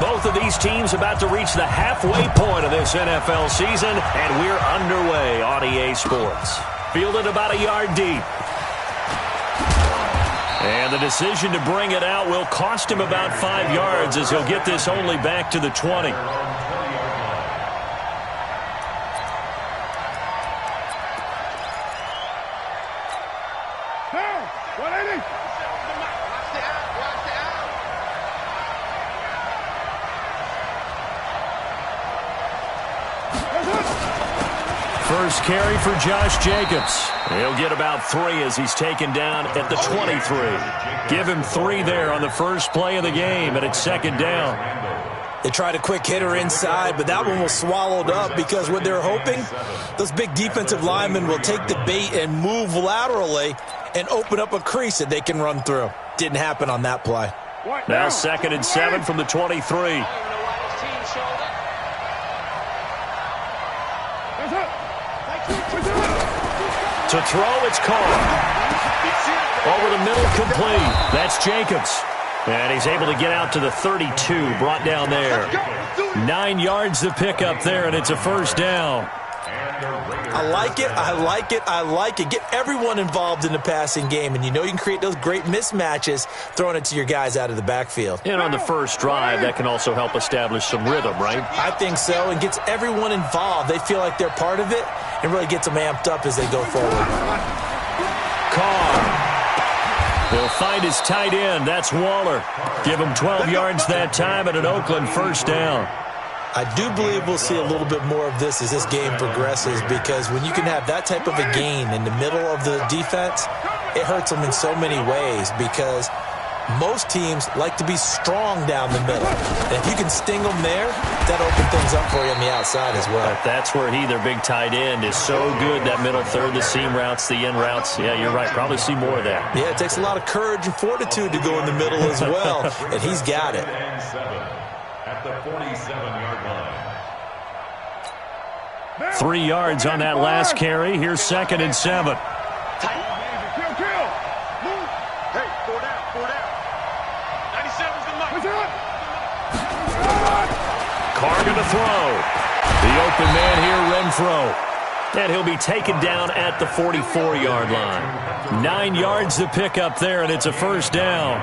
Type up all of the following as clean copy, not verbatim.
Both of these teams about to reach the halfway point of this NFL season, and we're underway on EA Sports. Fielded about a yard deep. And the decision to bring it out will cost him about 5 yards as he'll get this only back to the 20. First carry for Josh Jacobs. He'll get about 3 as he's taken down at the 23. Give him 3 there on the first play of the game, and it's second down. They tried a quick hitter inside, but that one was swallowed up because what they're hoping, those big defensive linemen will take the bait and move laterally and open up a crease that they can run through. Didn't happen on that play. Now 2nd and 7 from the 23. To throw, it's caught. Over the middle, complete. That's Jacobs. And he's able to get out to the 32, brought down there. 9 yards to pick up there, and it's a first down. I like it, I like it, I like it. Get everyone involved in the passing game, and you know you can create those great mismatches throwing it to your guys out of the backfield. And on the first drive, that can also help establish some rhythm, right? I think so, and gets everyone involved. They feel like they're part of it, and really gets them amped up as they go forward. Carr. He'll find his tight end. That's Waller. Give him 12 yards that time and an Oakland first down. I do believe we'll see a little bit more of this as this game progresses, because when you can have that type of a gain in the middle of the defense, it hurts them in so many ways, because most teams like to be strong down the middle. And if you can sting them there, that opens things up for you on the outside as well. But that's where their big tight end, is so good, that middle third, the seam routes, the in routes. Yeah, you're right. Probably see more of that. Yeah, it takes a lot of courage and fortitude to go in the middle as well, and he's got it. At the 47-yard line. 3 yards on that last carry. Here's 2nd and 7. Carr going to throw. The open man here, Renfro. And he'll be taken down at the 44-yard line. 9 yards to pick up there, and it's a first down.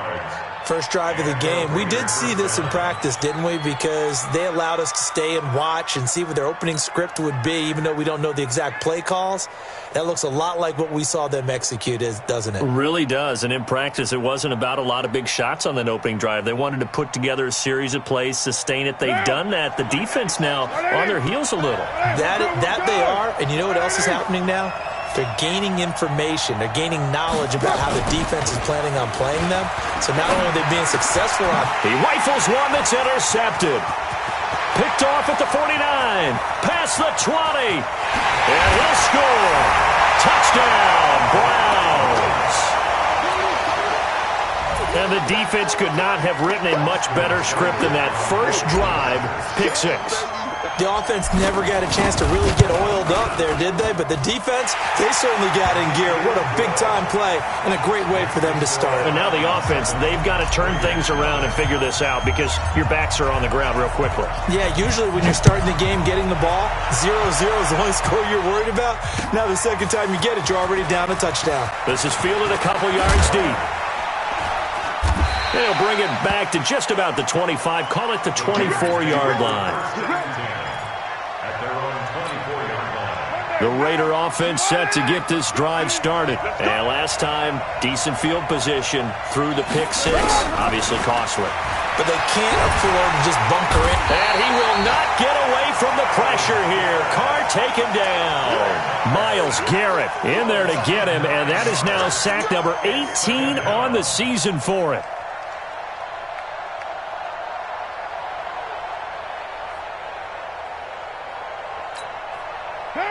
First drive of the game. We did see this in practice, didn't we? Because they allowed us to stay and watch and see what their opening script would be, even though we don't know the exact play calls. That looks a lot like what we saw them execute, doesn't it? It really does. And in practice, it wasn't about a lot of big shots on that opening drive. They wanted to put together a series of plays, sustain it. They've done that. The defense now on their heels a little. That they are. And you know what else is happening now? They're gaining information. They're gaining knowledge about how the defense is planning on playing them. So not only are they being successful on... He rifles one that's intercepted. Picked off at the 49. Past the 20. And he'll score. Touchdown, Browns. And the defense could not have written a much better script than that first drive, pick 6. The offense never got a chance to really get oiled up there, did they? But the defense, they certainly got in gear. What a big-time play and a great way for them to start. And now the offense, they've got to turn things around and figure this out, because your backs are on the ground real quickly. Yeah, usually when you're starting the game, getting the ball, 0-0 is the only score you're worried about. Now the second time you get it, you're already down a touchdown. This is fielded a couple yards deep. They'll bring it back to just about the 25. Call it the 24-yard line. The Raider offense set to get this drive started. And last time, decent field position through the pick 6. Obviously costly. But they can't afford to just bunker in. And he will not get away from the pressure here. Carr taken down. Myles Garrett in there to get him. And that is now sack number 18 on the season for it.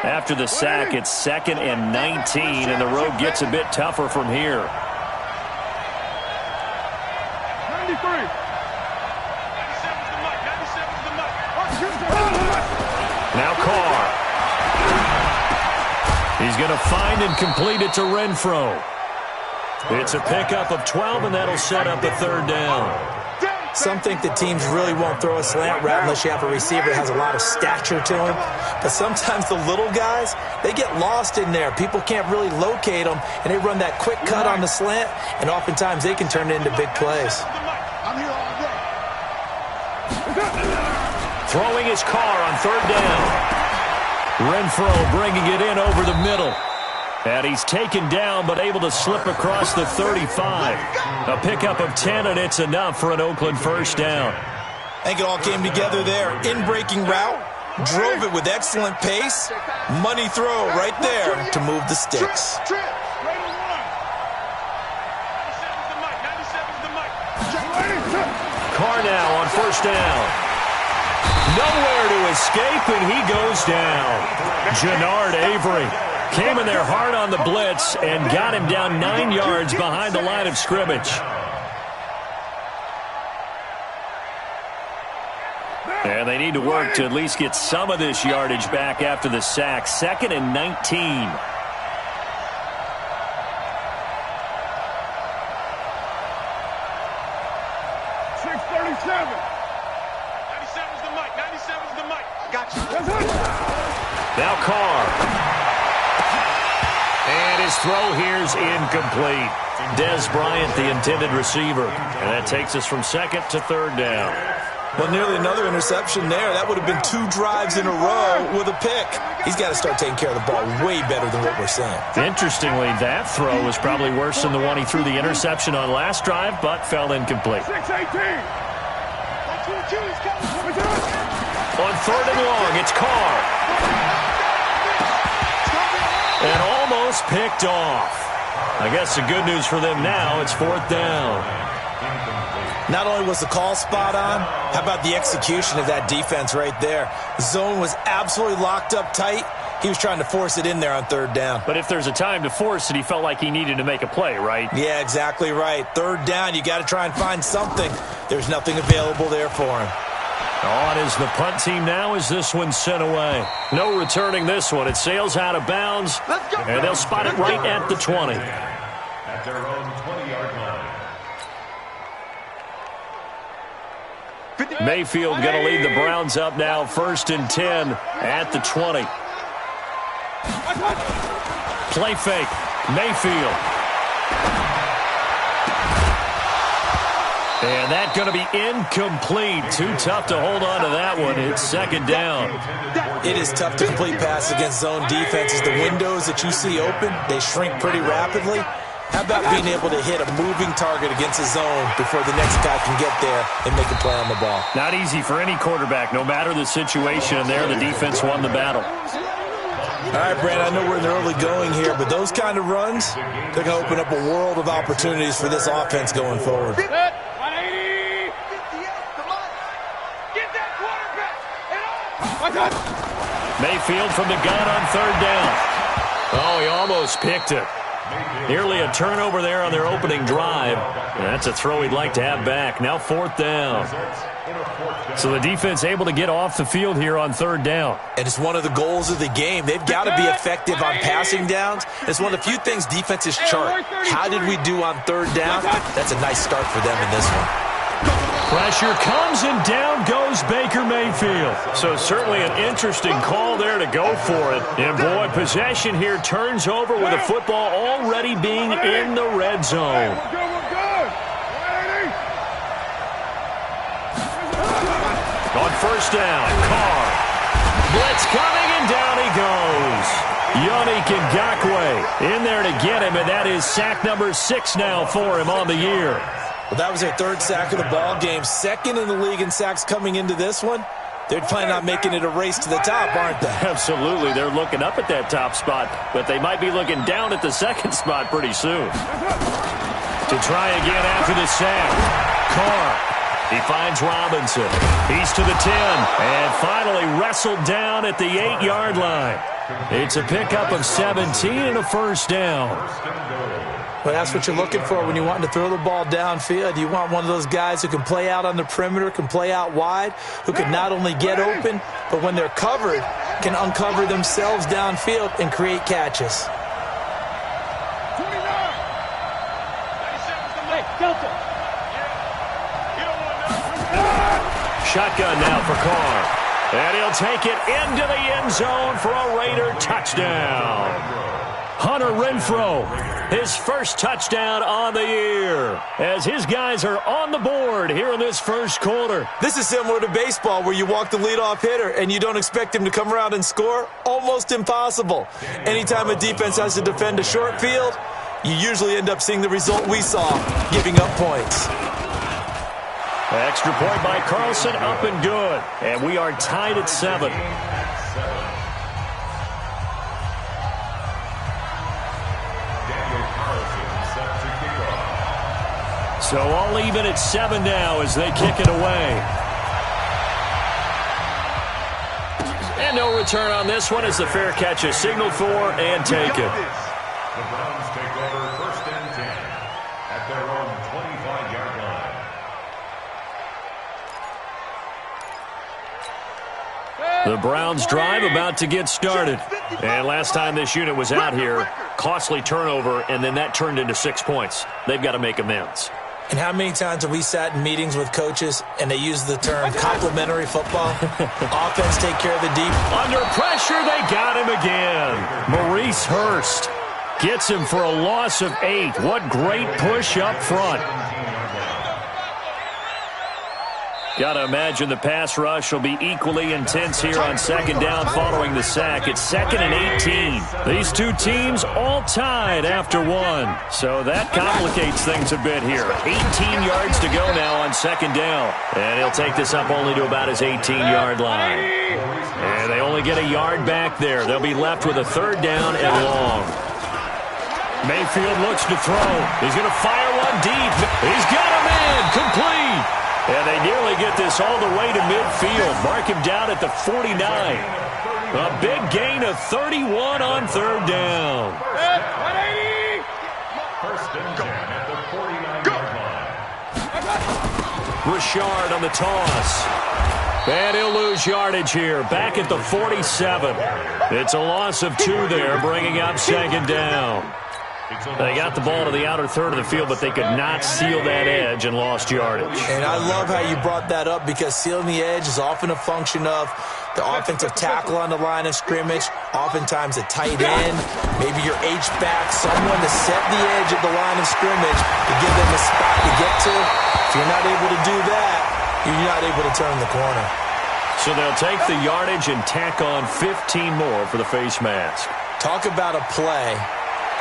After the sack, it's 2nd and 19, and the road gets a bit tougher from here. 93. Now Carr. He's going to find and complete it to Renfro. It's a pickup of 12, and that'll set up a third down. Some think that teams really won't throw a slant route unless you have a receiver that has a lot of stature to him. But sometimes the little guys, they get lost in there. People can't really locate them, and they run that quick cut on the slant, and oftentimes they can turn it into big plays. Throwing his car on third down. Renfro bringing it in over the middle. And he's taken down, but able to slip across the 35. A pickup of 10, and it's enough for an Oakland first down. I think it all came together there. In-breaking route, drove it with excellent pace. Money throw right there to move the sticks. Carr now on first down. Nowhere to escape, and he goes down. Jannard Avery came in there hard on the blitz and got him down 9 yards behind the line of scrimmage. And they need to work to at least get some of this yardage back after the sack. 2nd and 19. Now Carr. And his throw here's incomplete. Dez Bryant, the intended receiver. And that takes us from 2nd to 3rd down. Well, nearly another interception there. That would have been 2 drives in a row with a pick. He's got to start taking care of the ball way better than what we're seeing. Interestingly, that throw was probably worse than the one he threw the interception on last drive, but fell incomplete. 6-18. On 3rd and long, it's Carr. And almost picked off. I guess the good news for them now, it's 4th down. Not only was the call spot on, how about the execution of that defense right there? Zone was absolutely locked up tight. He was trying to force it in there on 3rd down. But if there's a time to force it, he felt like he needed to make a play, right? Yeah, exactly right. 3rd down, you got to try and find something. There's nothing available there for him. On is the punt team now as this one's sent away. No returning this one. It sails out of bounds, and they'll spot it right at the 20. At their own 20-yard line. Mayfield going to lead the Browns up now, 1st and 10 at the 20. Play fake. Mayfield. And that's going to be incomplete. Too tough to hold on to that one. It's 2nd down. It is tough to complete pass against zone defenses. The windows that you see open, they shrink pretty rapidly. How about being able to hit a moving target against a zone before the next guy can get there and make a play on the ball? Not easy for any quarterback, no matter the situation. And there, the defense won the battle. All right, Brad, I know we're in the early going here, but those kind of runs, they're going to open up a world of opportunities for this offense going forward. Mayfield from the gun on 3rd down. Oh, he almost picked it. Nearly a turnover there on their opening drive. And that's a throw he'd like to have back. Now 4th down. So the defense able to get off the field here on 3rd down. And it's one of the goals of the game. They've got to be effective on passing downs. It's one of the few things defenses chart. How did we do on 3rd down? That's a nice start for them in this one. Pressure comes, and down goes Baker Mayfield. So certainly an interesting call there to go for it. And boy, possession here turns over with the football already being in the red zone. On 1st down, Carr. Blitz coming, and down he goes. Yannick Ngakoue in there to get him, and that is sack number 6 now for him on the year. Well, that was their 3rd sack of the ball game. 2nd in the league in sacks coming into this one. They're planning on making it a race to the top, aren't they? Absolutely. They're looking up at that top spot, but they might be looking down at the 2nd spot pretty soon. To try again after the sack. Carr. He finds Robinson. He's to the 10, and finally wrestled down at the 8-yard line. It's a pickup of 17 and a 1st down. Well, that's what you're looking for when you want to throw the ball downfield. You want one of those guys who can play out on the perimeter, can play out wide, who can not only get open, but when they're covered, can uncover themselves downfield and create catches. 29. Hey, Delta. shotgun now for Carr. And he'll take it into the end zone for a Raider touchdown. Hunter Renfrow, his first touchdown on the year, as his guys are on the board here in this first quarter. This is similar to baseball where you walk the leadoff hitter and you don't expect him to come around and score. Almost impossible. Anytime a defense has to defend a short field, you usually end up seeing the result we saw, giving up points. Extra point by Carlson, up and good. And we are tied at 7. So all even at 7 now as they kick it away. And no return on this one as the fair catch is signaled for and taken. The Browns take over 1st and 10 at their own 25-yard line. The Browns drive about to get started. And last time this unit was out here, costly turnover, and then that turned into 6 points. They've got to make amends. And how many times have we sat in meetings with coaches and they use the term complementary football? Offense take care of the deep. Under pressure, they got him again. Maurice Hurst gets him for a loss of 8. What great push up front. Got to imagine the pass rush will be equally intense here on 2nd down following the sack. It's 2nd and 18. These two teams all tied after 1. So that complicates things a bit here. 18 yards to go now on 2nd down. And he'll take this up only to about his 18-yard line. And they only get a yard back there. They'll be left with a 3rd down and long. Mayfield looks to throw. He's going to fire one deep. He's got a man. Complete. And they nearly get this all the way to midfield. Mark him down at the 49. A big gain of 31 on 3rd down. 1st and 10 at the 49-yard line. Richard on the toss. And he'll lose yardage here. Back at the 47. It's a loss of 2 there, bringing up 2nd down. They got the ball to the outer third of the field, but they could not seal that edge and lost yardage. And I love how you brought that up because sealing the edge is often a function of the offensive tackle on the line of scrimmage, oftentimes a tight end, maybe your H-back, someone to set the edge at the line of scrimmage to give them a spot to get to. If you're not able to do that, you're not able to turn the corner. So they'll take the yardage and tack on 15 more for the face mask. Talk about a play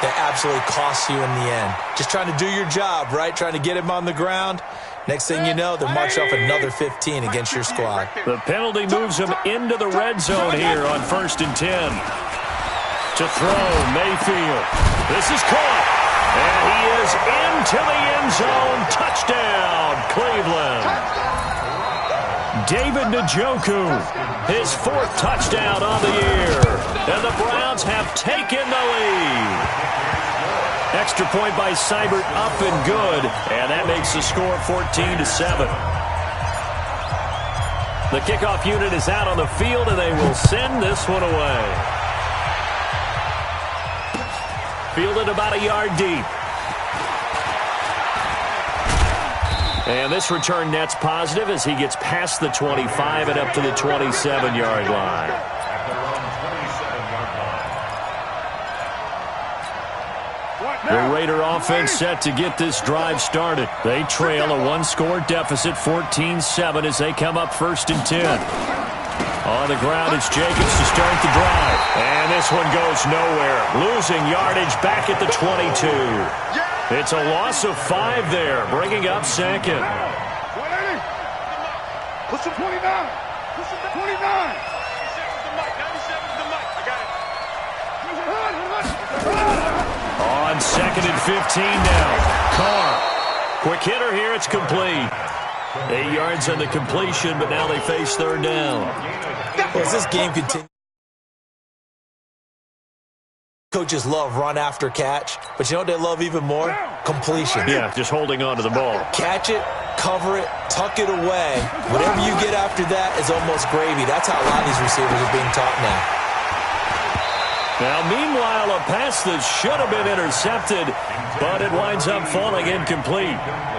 that absolutely costs you in the end. Just trying to do your job, right? Trying to get him on the ground. Next thing you know, they'll march off another 15 against your squad. The penalty moves him into the red zone here on 1st and 10. To throw, Mayfield. This is caught. And he is into the end zone. Touchdown, Cleveland. David Njoku, his 4th touchdown on the year. And the Browns have taken the lead. Extra point by Seibert, up and good. And that makes the score 14-7. The kickoff unit is out on the field, and they will send this one away. Fielded about a yard deep. And this return net's positive as he gets past the 25 and up to the 27-yard line. The Raider offense set to get this drive started. They trail a 1-score deficit, 14-7, as they come up 1st and 10. On the ground, it's Jacobs to start the drive. And this one goes nowhere. Losing yardage back at the 22. It's a loss of 5 there, bringing up 2nd. Push him 29. Push him 29. 97 On 2nd and 15 now. Carr. Quick hitter here. It's complete. 8 yards on the completion, but now they face 3rd down. Well, as this game continues, coaches love run after catch, but you know what they love even more? Completion. Yeah, just holding on to the ball. Catch it, cover it, tuck it away. Whatever you get after that is almost gravy. That's how a lot of these receivers are being taught now. Now, meanwhile, a pass that should have been intercepted, but it winds up falling incomplete.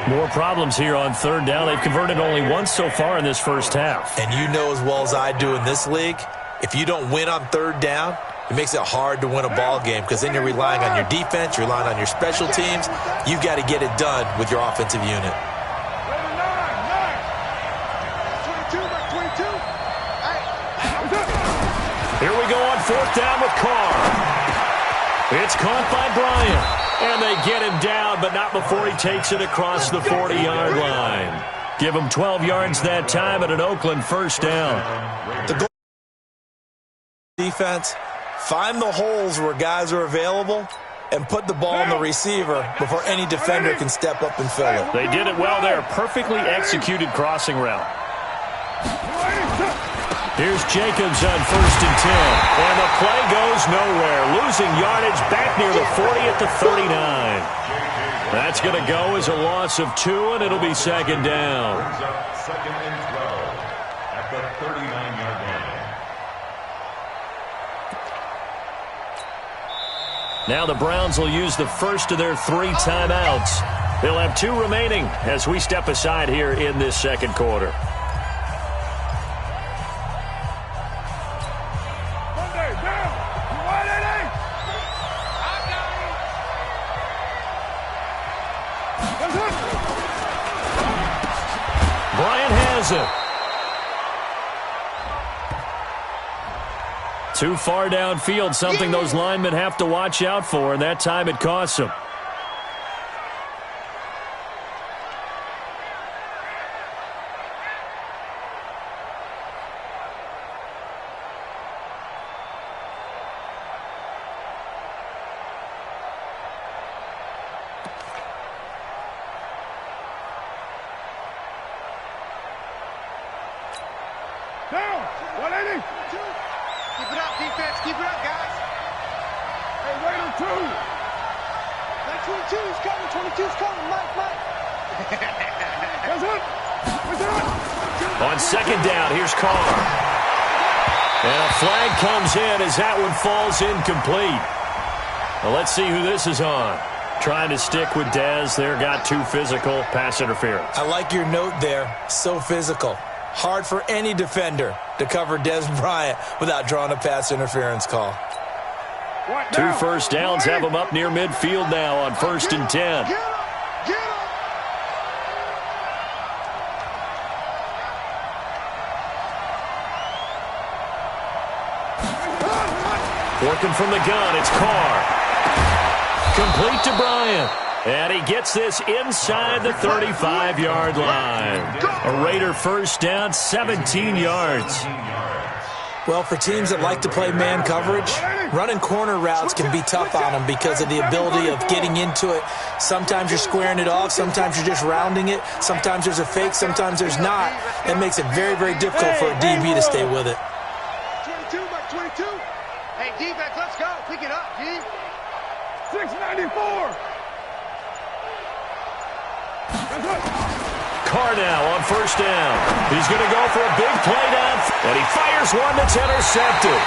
More problems here on third down. They've converted only once so far in this first half. And you know as well as I do in this league, if you don't win on third down, it makes it hard to win a ball game because then you're relying on your defense, you're relying on your special teams. You've got to get it done with your offensive unit. Here we go on fourth down with Carr. It's caught by Bryant. And they get him down, but not before he takes it across the 40-yard line. Give him 12 yards that time at an Oakland first down. The goal defense, find the holes where guys are available and put the ball on the receiver before any defender can step up and fill it. They did it well there. Perfectly executed crossing route. Here's Jacobs on 1st and 10. And the play goes nowhere. Losing yardage back near the 40 at the 39. That's going to go as a loss of 2, and it'll be second down. Second and 12 at the 39-yard line. Now the Browns will use the first of their 3 timeouts. They'll have 2 remaining as we step aside here in this second quarter. Bryant has it. Too far downfield, something those linemen have to watch out for, and that time it costs them. Down. 180. Keep it up, defense. Keep it up, guys. Hey, Raider 2. That 22's coming. 22's coming. Mike. That's it. That's it. On second down, here's Carr. And a flag comes in as that one falls incomplete. Well, let's see who this is on. Trying to stick with Dez there. Got too physical. Pass interference. I like your note there. So physical. Hard for any defender to cover Dez Bryant without drawing a pass interference call. 2 first downs have them up near midfield now on 1st and 10. Get him. Working from the gun, it's Carr. Complete to Bryant. And he gets this inside the 35-yard line. A Raider first down, 17 yards. Well, for teams that like to play man coverage, running corner routes can be tough on them because of the ability of getting into it. Sometimes you're squaring it off. Sometimes you're just rounding it. Sometimes there's a fake. Sometimes there's not. That makes it very, very difficult for a DB to stay with it. 22 by 22. Hey, defense, let's go. Pick it up, G. 694. Carr now on first down. He's going to go for a big play down, and he fires one that's intercepted.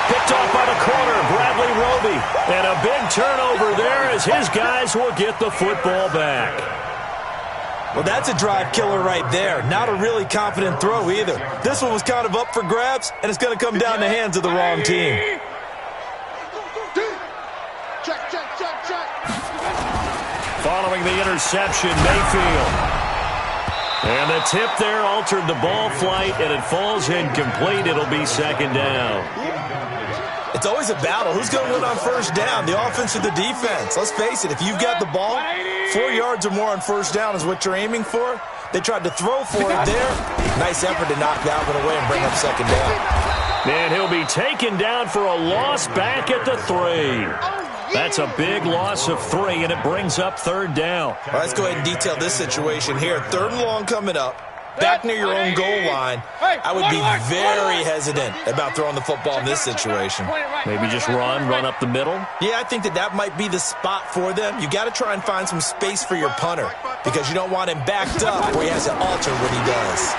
Picked off by the corner, Bradley Roby. And a big turnover there as his guys will get the football back. Well, that's a drive killer right there. Not a really confident throw either. This one was kind of up for grabs, and it's going to come down the hands of the wrong team. Check. Following the interception, Mayfield. And the tip there altered the ball flight, and it falls incomplete. It'll be second down. It's always a battle. Who's going to win on first down, the offense or the defense? Let's face it, if you've got the ball, 4 yards or more on first down is what you're aiming for. They tried to throw for it there. Nice effort to knock that one away and bring up second down. And he'll be taken down for a loss back at the 3. That's a big loss of 3, and it brings up third down. All right, let's go ahead and detail this situation here. 3rd and long coming up. Back near your own goal line. I would be very hesitant about throwing the football in this situation. Maybe just run up the middle? Yeah, I think that might be the spot for them. You got to try and find some space for your punter because you don't want him backed up where he has to alter what he does.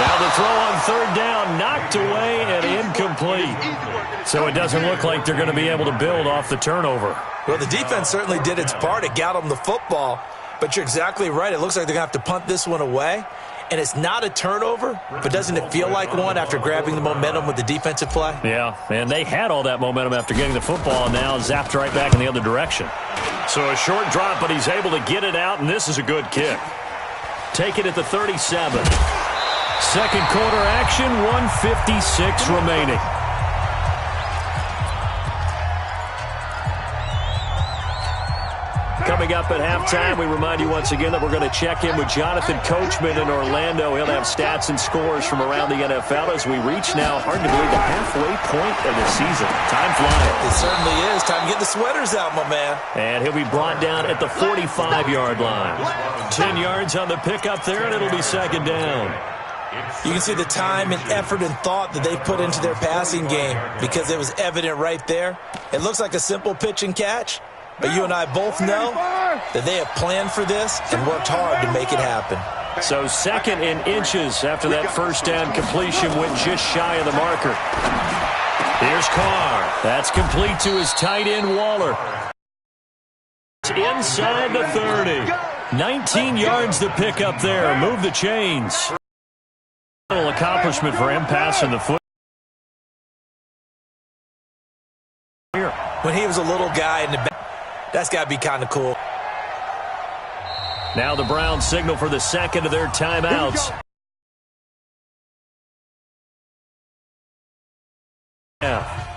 Now the throw on third down, knocked away and incomplete. So it doesn't look like they're going to be able to build off the turnover. Well, the defense certainly did its part. It got them the football. But you're exactly right. It looks like they're going to have to punt this one away. And it's not a turnover, but doesn't it feel like one after grabbing the momentum with the defensive play? Yeah, and they had all that momentum after getting the football, and now zapped right back in the other direction. So a short drop, but he's able to get it out, and this is a good kick. Take it at the 37. Second quarter action, 1:56 remaining. Coming up at halftime, we remind you once again that we're going to check in with Jonathan Coachman in Orlando. He'll have stats and scores from around the NFL as we reach now, hard to believe, the halfway point of the season. Time flying. It certainly is. Time to get the sweaters out, my man. And he'll be brought down at the 45-yard line. 10 yards on the pickup there, and it'll be second down. You can see the time and effort and thought that they put into their passing game because it was evident right there. It looks like a simple pitch and catch. But you and I both know that they have planned for this and worked hard to make it happen. So second in inches after that first down completion went just shy of the marker. Here's Carr. That's complete to his tight end, Waller. Inside the 30. 19 yards to pick up there. Move the chains. Accomplishment for him passing the foot. When he was a little guy in the back, that's got to be kind of cool. Now the Browns signal for the second of their timeouts. Yeah.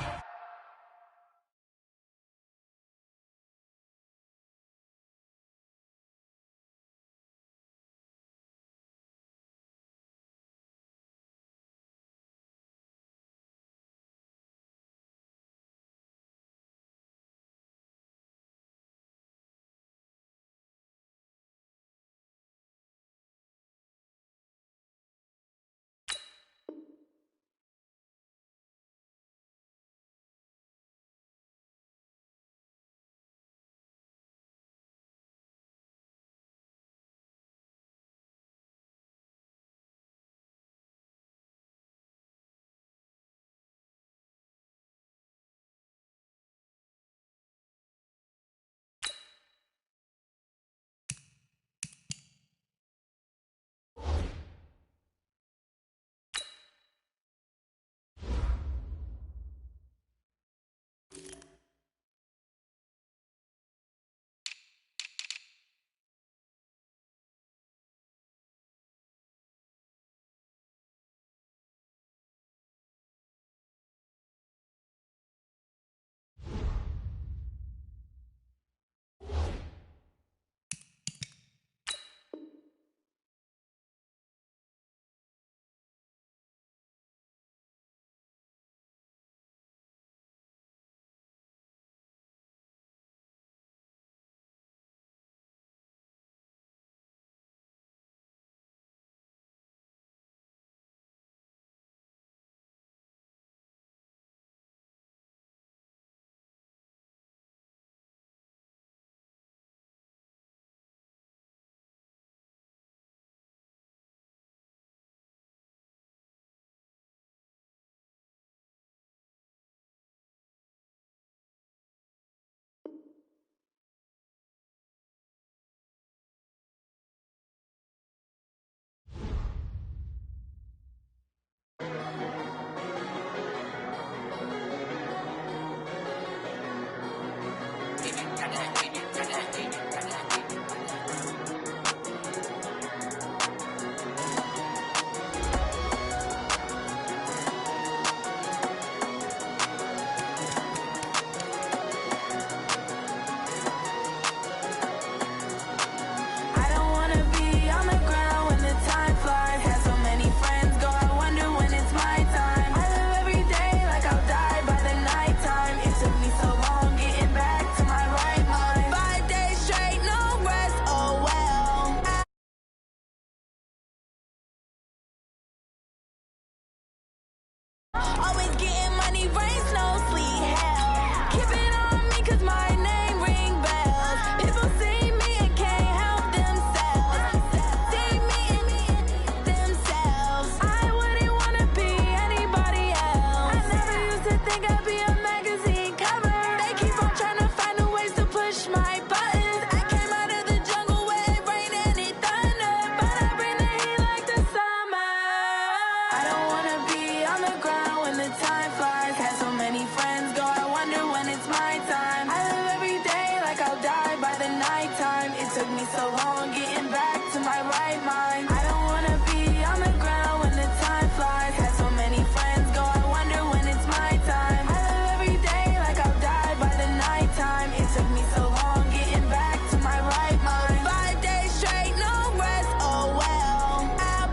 so long getting back to my right mind. I don't wanna be on the ground when the time flies. Had so many friends go, I wonder when it's my time. I live every day like I'll die by the nighttime. It took me so long getting back to my right mind. 5 days straight, no rest, oh well. I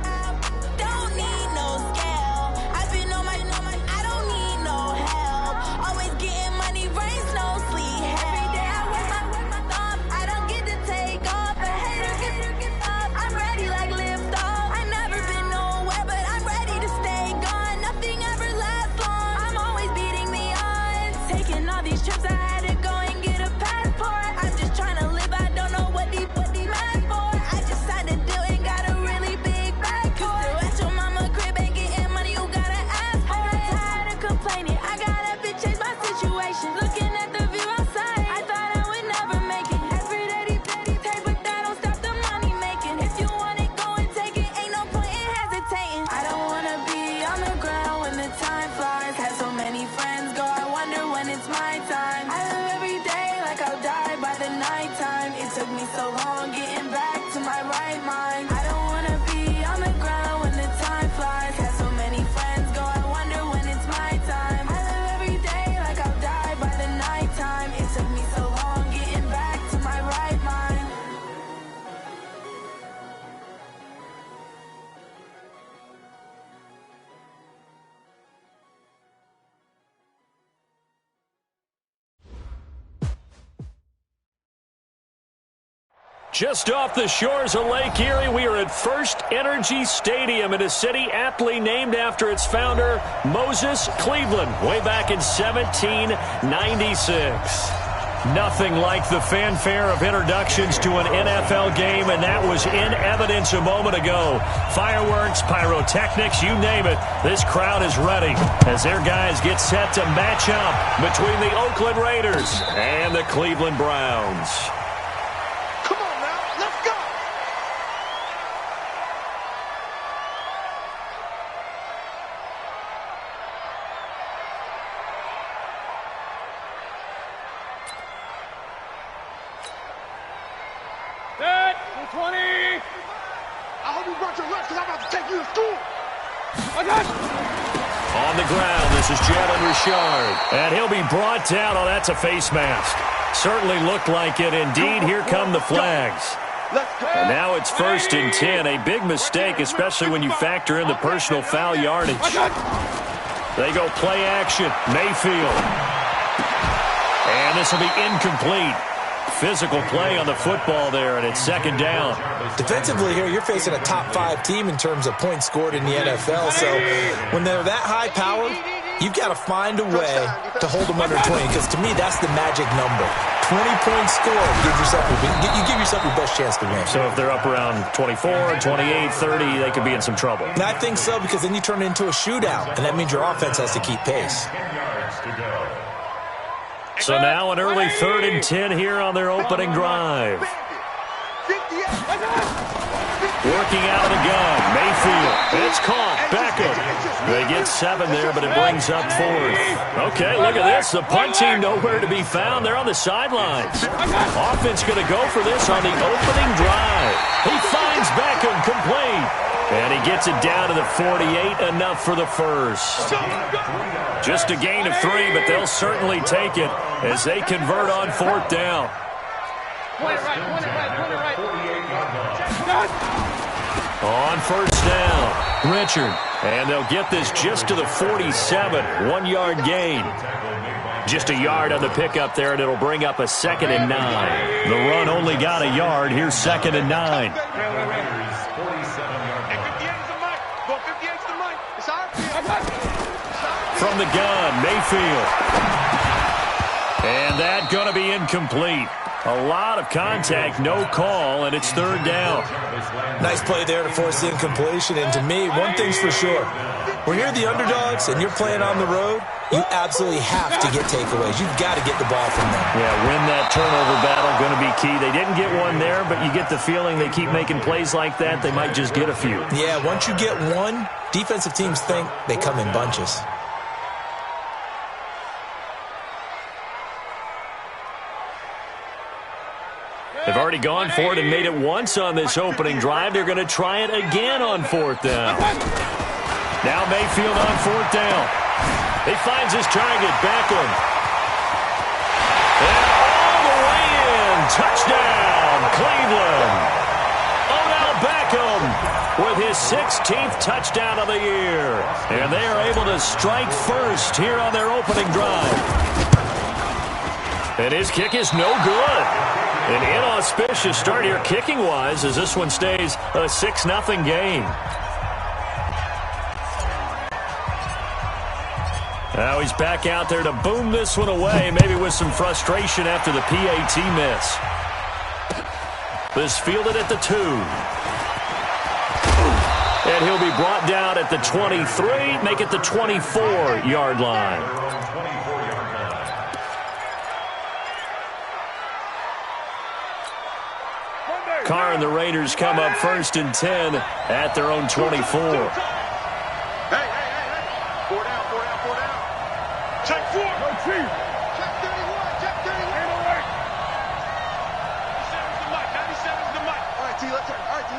don't need no scale. I've been on my, I don't need no help. Always getting money, rains, no sleep. Every day I work my thumb. I don't get to take off. A hater get up. I'm ready like lift off. I never been nowhere, but I'm ready to stay gone. Nothing ever lasts long. I'm always beating the odds. Taking all these trips, I had to go and get a passport. I'm just trying to live. I don't know what the mad for. I just signed a deal and got a really big bag for it. Still at your mama crib and getting money, you gotta ask for it. I'm tired of complaining. I gotta change my situation. Looking at the view outside, I thought I would never make it. Every day pay, but that don't stop the money making. If you want it, go and take it. Ain't no point in hesitating. I don't wanna be on the ground when the time flies. Had so many friends go, I wonder when it's my time. I live every day like I'll die by the nighttime. It took me so long getting back to my right mind. I don't wanna be on the ground when the time flies. Had so many friends go, I wonder when it's my time. I live every day like I'll die by the nighttime. It took me so long getting back to my right mind. Just off the shores of Lake Erie, we are at First Energy Stadium in a city aptly named after its founder, Moses Cleveland, way back in 1796. Nothing like the fanfare of introductions to an NFL game, and that was in evidence a moment ago. Fireworks, pyrotechnics, you name it. This crowd is ready as their guys get set to match up between the Oakland Raiders and the Cleveland Browns. Come on now, let's go. Set, 20. I hope you brought your lunch because I'm about to take you to school. Attack! On the ground, this is Jalen Richard. And he'll be brought down. Oh, that's a face mask. Certainly looked like it. Indeed, here come the flags. Let's go. And now it's 1st and 10. A big mistake, especially when you factor in the personal foul yardage. They go play action. Mayfield. And this will be incomplete. Physical play on the football there, and it's 2nd down. Defensively here, you're facing a top 5 team in terms of points scored in the NFL. So when they're that high powered, you've got to find a way to hold them under 20, because to me, that's the magic number. 20 points scored, you give yourself your best chance to win. So if they're up around 24, 28, 30, they could be in some trouble. And I think so, because then you turn it into a shootout, and that means your offense has to keep pace. 10 yards to go. So now an early 3rd and 10 here on their opening drive. Working out of the gun, Mayfield. It's caught. Beckham. They get 7 there, but it brings up 4th. Okay, look at this. The punt team nowhere to be found. They're on the sidelines. Offense going to go for this on the opening drive. He finds Beckham, complete. And he gets it down to the 48, enough for the first. Just a gain of 3, but they'll certainly take it as they convert on 4th down. Point it right. On 1st down, Richard. And they'll get this just to the 47, 1-yard gain. Just a yard on the pickup there, and it'll bring up a 2nd and 9. The run only got a yard. Here's 2nd and 9. From the gun, Mayfield. And that going to be incomplete. A lot of contact, no call, and it's 3rd down. Nice play there to force the incompletion. And to me, one thing's for sure. When you're the underdogs and you're playing on the road, you absolutely have to get takeaways. You've got to get the ball from them. Yeah, win that turnover battle, going to be key. They didn't get one there, but you get the feeling they keep making plays like that, they might just get a few. Yeah, once you get one, defensive teams think they come in bunches. They've already gone for it and made it once on this opening drive. They're going to try it again on 4th down. Now Mayfield on 4th down. He finds his target, Beckham. And all the way in. Touchdown, Cleveland. Odell Beckham with his 16th touchdown of the year. And they are able to strike first here on their opening drive. And his kick is no good. An inauspicious start here kicking-wise as this one stays a 6-0 game. Now he's back out there to boom this one away, maybe with some frustration after the PAT miss. This fielded at the 2. And he'll be brought down at the 23, make it the 24-yard line. Carr and the Raiders come up 1st and 10 at their own 24. Hey. 4 down. Check 4. Check 31. Check 31. 97's the mic. All right, T, let's turn. All right, T.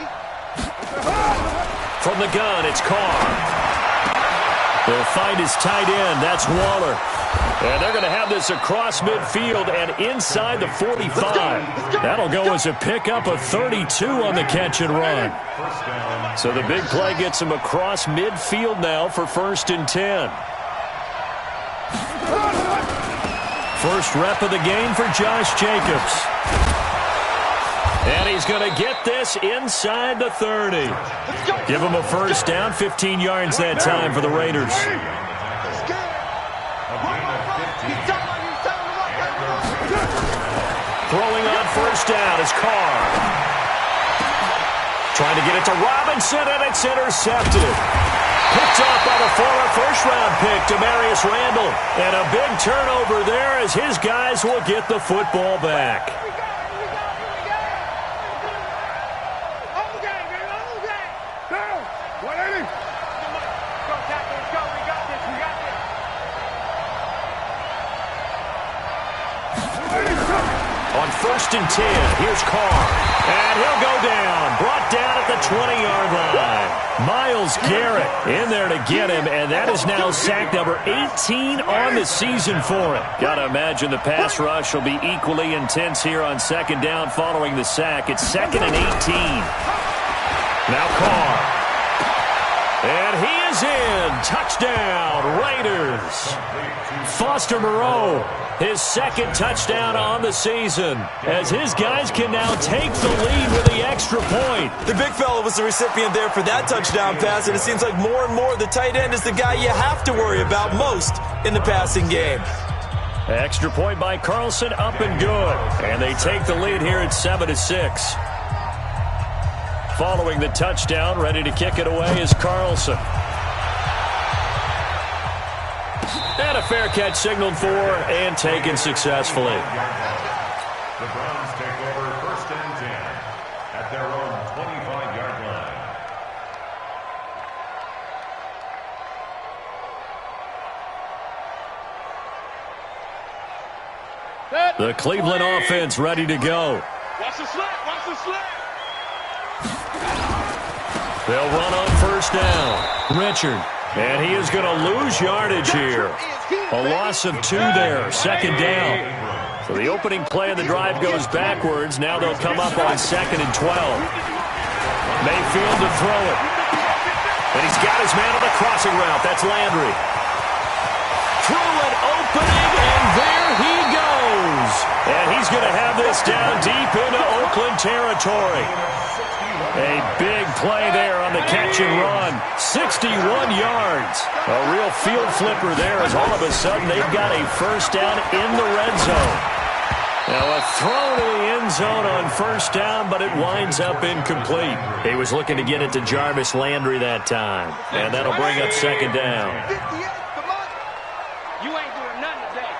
From the gun, it's Carr. They'll find his tight end. That's Waller. And they're going to have this across midfield and inside the 45. That'll go as a pickup of 32 on the catch and run. So the big play gets him across midfield now for 1st and 10. First rep of the game for Josh Jacobs. And he's going to get this inside the 30. Give him a first down, 15 yards that time for the Raiders. Throwing on first down is Carr. Trying to get it to Robinson, and it's intercepted. Picked off by the former first-round pick, Demarius Randall. And a big turnover there as his guys will get the football back. On 1st and 10, here's Carr. And he'll go down. Brought down at the 20-yard line. Myles Garrett in there to get him, and that is now sack number 18 on the season for him. Got to imagine the pass rush will be equally intense here on 2nd down following the sack. It's 2nd and 18. Now Carr. And he is in. Touchdown, Raiders. Foster Moreau, his 2nd touchdown on the season, as his guys can now take the lead with the extra point. The big fella was the recipient there for that touchdown pass, and it seems like more and more the tight end is the guy you have to worry about most in the passing game. Extra point by Carlson, up and good. And they take the lead here at 7-6. Following the touchdown, ready to kick it away is Carlson. And a fair catch signaled for and taken successfully. The Browns take over 1st and 10 at their own 25-yard line. The Cleveland offense ready to go. Watch the slant. Watch the slant. They'll run on 1st down. Richard. And he is going to lose yardage here. A loss of 2 there. 2nd down. So the opening play of the drive goes backwards. Now they'll come up on 2nd and 12. Mayfield to throw it. And he's got his man on the crossing route. That's Landry. Through an opening, and there he goes. And he's going to have this down deep into Oakland territory. A big play there on the catch and run. 61 yards. A real field flipper there as all of a sudden they've got a first down in the red zone. Now a throw to the end zone on 1st down, but it winds up incomplete. He was looking to get it to Jarvis Landry that time. And that'll bring up 2nd down. You ain't doing nothing today.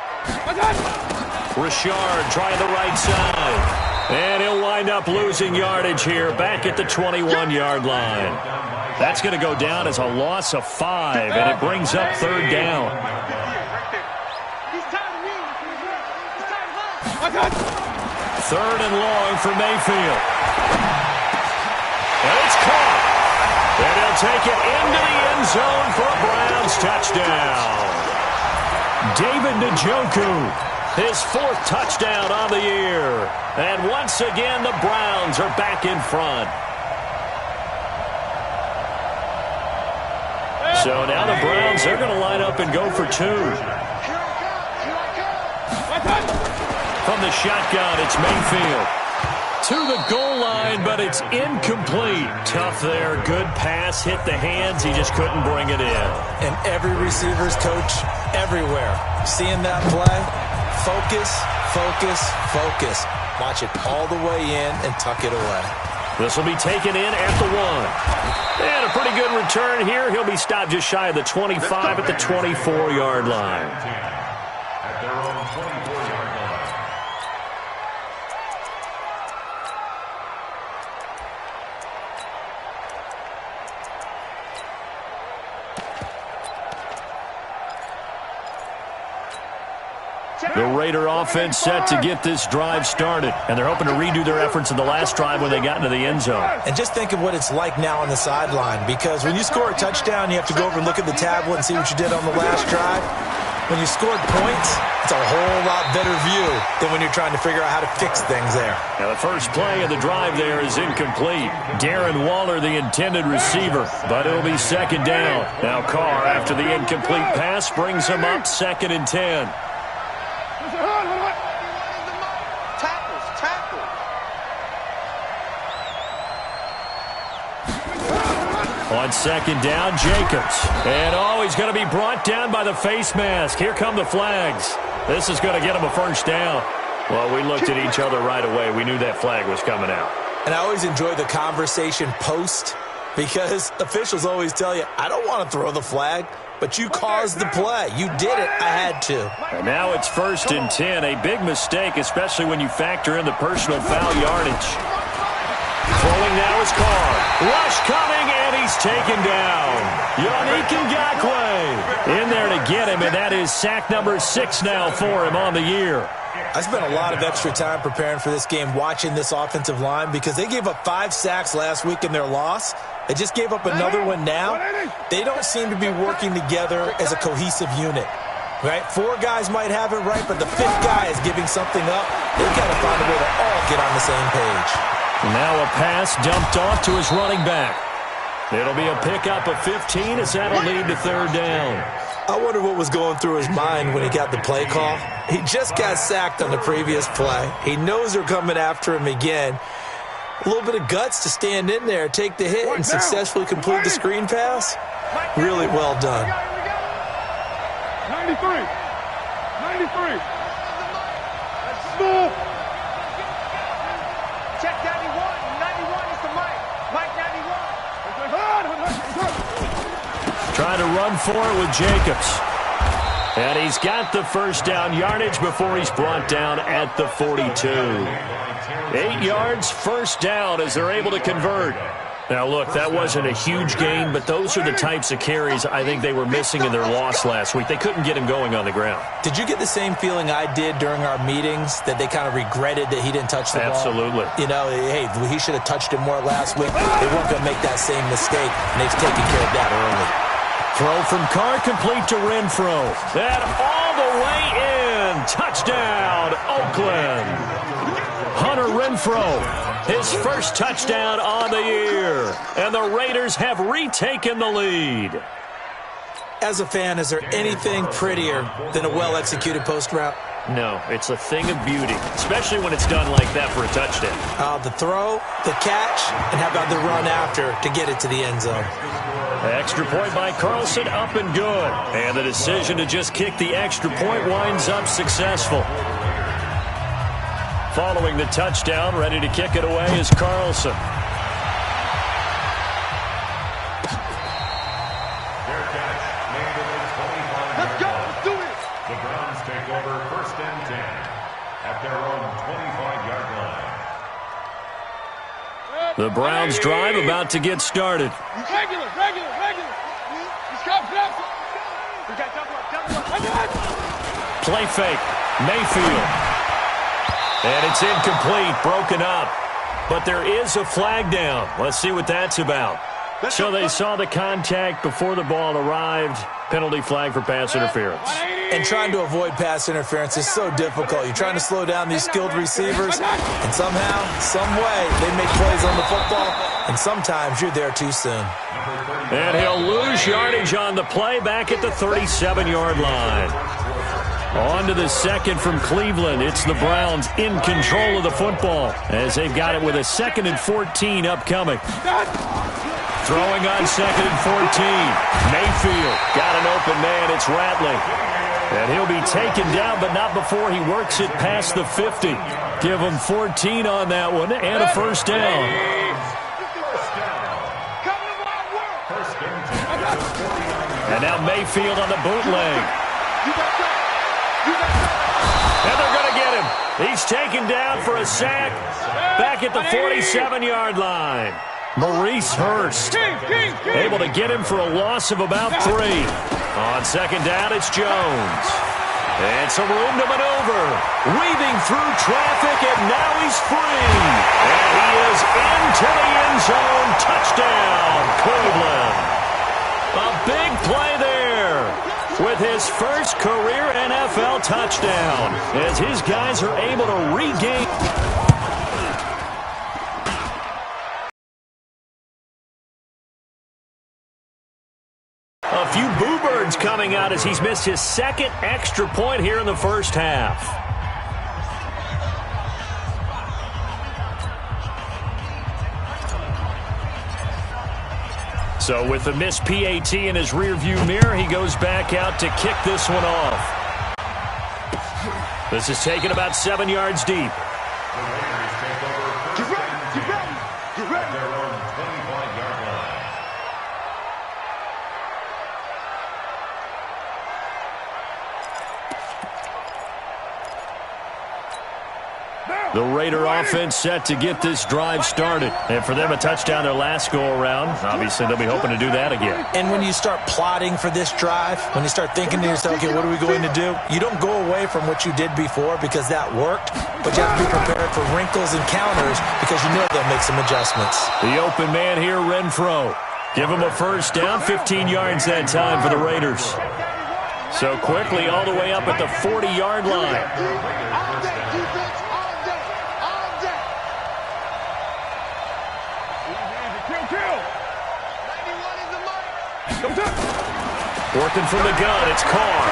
Richard trying the right side. And he'll wind up losing yardage here back at the 21-yard line. That's going to go down as a loss of 5, and it brings up 3rd down. 3rd and long for Mayfield. And it's caught. And he'll take it into the end zone for a Browns touchdown. David Njoku, his 4th touchdown on the year. And once again, the Browns are back in front. So now the Browns, they're going to line up and go for 2. From the shotgun, it's Mayfield. To the goal line, but it's incomplete. Tough there. Good pass. Hit the hands. He just couldn't bring it in. And every receiver's coach everywhere. Seeing that play, focus, focus, focus. Watch it all the way in and tuck it away. This will be taken in at the 1. And a pretty good return here. He'll be stopped just shy of the 25 at the 24-yard line. At their own 24-yard line. The Raider offense set to get this drive started, and they're hoping to redo their efforts in the last drive when they got into the end zone. And just think of what it's like now on the sideline, because when you score a touchdown, you have to go over and look at the tablet and see what you did on the last drive. When you scored points, it's a whole lot better view than when you're trying to figure out how to fix things there. Now the first play of the drive there is incomplete. Darren Waller, the intended receiver, but it'll be 2nd down. Now Carr, after the incomplete pass, brings him up 2nd and 10. On 2nd down, Jacobs. And he's going to be brought down by the face mask. Here come the flags. This is going to get him a 1st down. Well, we looked at each other right away. We knew that flag was coming out. And I always enjoy the conversation post, because officials always tell you, I don't want to throw the flag, but you caused the play. You did it. I had to. And now it's 1st and 10. A big mistake, especially when you factor in the personal foul yardage. Throwing now is Carr. Rush coming, and he's taken down. Yannick Ngakoue in there to get him, and that is sack number 6 now for him on the year. I spent a lot of extra time preparing for this game, watching this offensive line, because they gave up 5 sacks last week in their loss. They just gave up another one now. They don't seem to be working together as a cohesive unit. Right? 4 guys might have it right, but the 5th guy is giving something up. They've got to find a way to all get on the same page. Now a pass dumped off to his running back. It'll be a pickup of 15 as that'll lead to 3rd down. I wonder what was going through his mind when he got the play call. He just got sacked on the previous play. He knows they're coming after him again. A little bit of guts to stand in there, take the hit, and successfully complete the screen pass. Really well done. 93. 93. Move. Check 91. 91 is the Mike. Mike 91. Trying to run for it with Jacobs. And he's got the 1st down yardage before he's brought down at the 42. 8 yards, 1st down as they're able to convert. Now, look, that wasn't a huge gain, but those are the types of carries I think they were missing in their loss last week. They couldn't get him going on the ground. Did you get the same feeling I did during our meetings, that they kind of regretted that he didn't touch the ball? Absolutely. You know, hey, he should have touched it more last week. They weren't going to make that same mistake, and they've taken care of that early. Throw from Carr complete to Renfro. That all the way in. Touchdown, Oakland. Hunter Renfro, his 1st touchdown on the year. And the Raiders have retaken the lead. As a fan, is there anything prettier than a well-executed post route? No, it's a thing of beauty, especially when it's done like that for a touchdown. The throw, the catch, and how about the run after to get it to the end zone? Extra point by Carlson, up and good. And the decision to just kick the extra point winds up successful. Following the touchdown, ready to kick it away is Carlson. Their catch made in the 25. Let's go. Let's do this. The Browns take over 1st and 10 at their own 25-yard line. The Browns drive about to get started. Regular. Let's go. We got double up. Play fake. Mayfield. And it's incomplete, broken up. But there is a flag down. Let's see what that's about. So they saw the contact before the ball arrived. Penalty flag for pass interference. And trying to avoid pass interference is so difficult. You're trying to slow down these skilled receivers, and somehow, some way, they make plays on the football, and sometimes you're there too soon. And he'll lose yardage on the play back at the 37-yard line. On to the second from Cleveland. It's the Browns in control of the football as they've got it with a 2nd and 14 upcoming. Throwing on 2nd and 14. Mayfield got an open man. It's Ratley. And he'll be taken down, but not before he works it past the 50. Give him 14 on that one and a first down. And now Mayfield on the bootleg. And they're going to get him. He's taken down for a sack back at the 47-yard line. Maurice Hurst able to get him for a loss of about 3. On second down, it's Jones. And some room to maneuver. Weaving through traffic, and now he's free. And he is into the end zone. Touchdown, Cleveland. A big play there with his first career NFL touchdown as his guys are able to regain. A few boo birds coming out as he's missed his 2nd extra point here in the first half. So with the missed PAT in his rearview mirror, he goes back out to kick this one off. This is taken about 7 yards deep. Get ready, get ready, get ready. Their own 25-yard line. The Raider offense set to get this drive started. And for them, a touchdown their last go-around. Obviously, they'll be hoping to do that again. And when you start plotting for this drive, when you start thinking to yourself, okay, what are we going to do? You don't go away from what you did before because that worked, but you have to be prepared for wrinkles and counters because you know they'll make some adjustments. The open man here, Renfro. Give him a first down, 15 yards that time for the Raiders. So quickly all the way up at the 40-yard line. Working from the gun, it's Carr.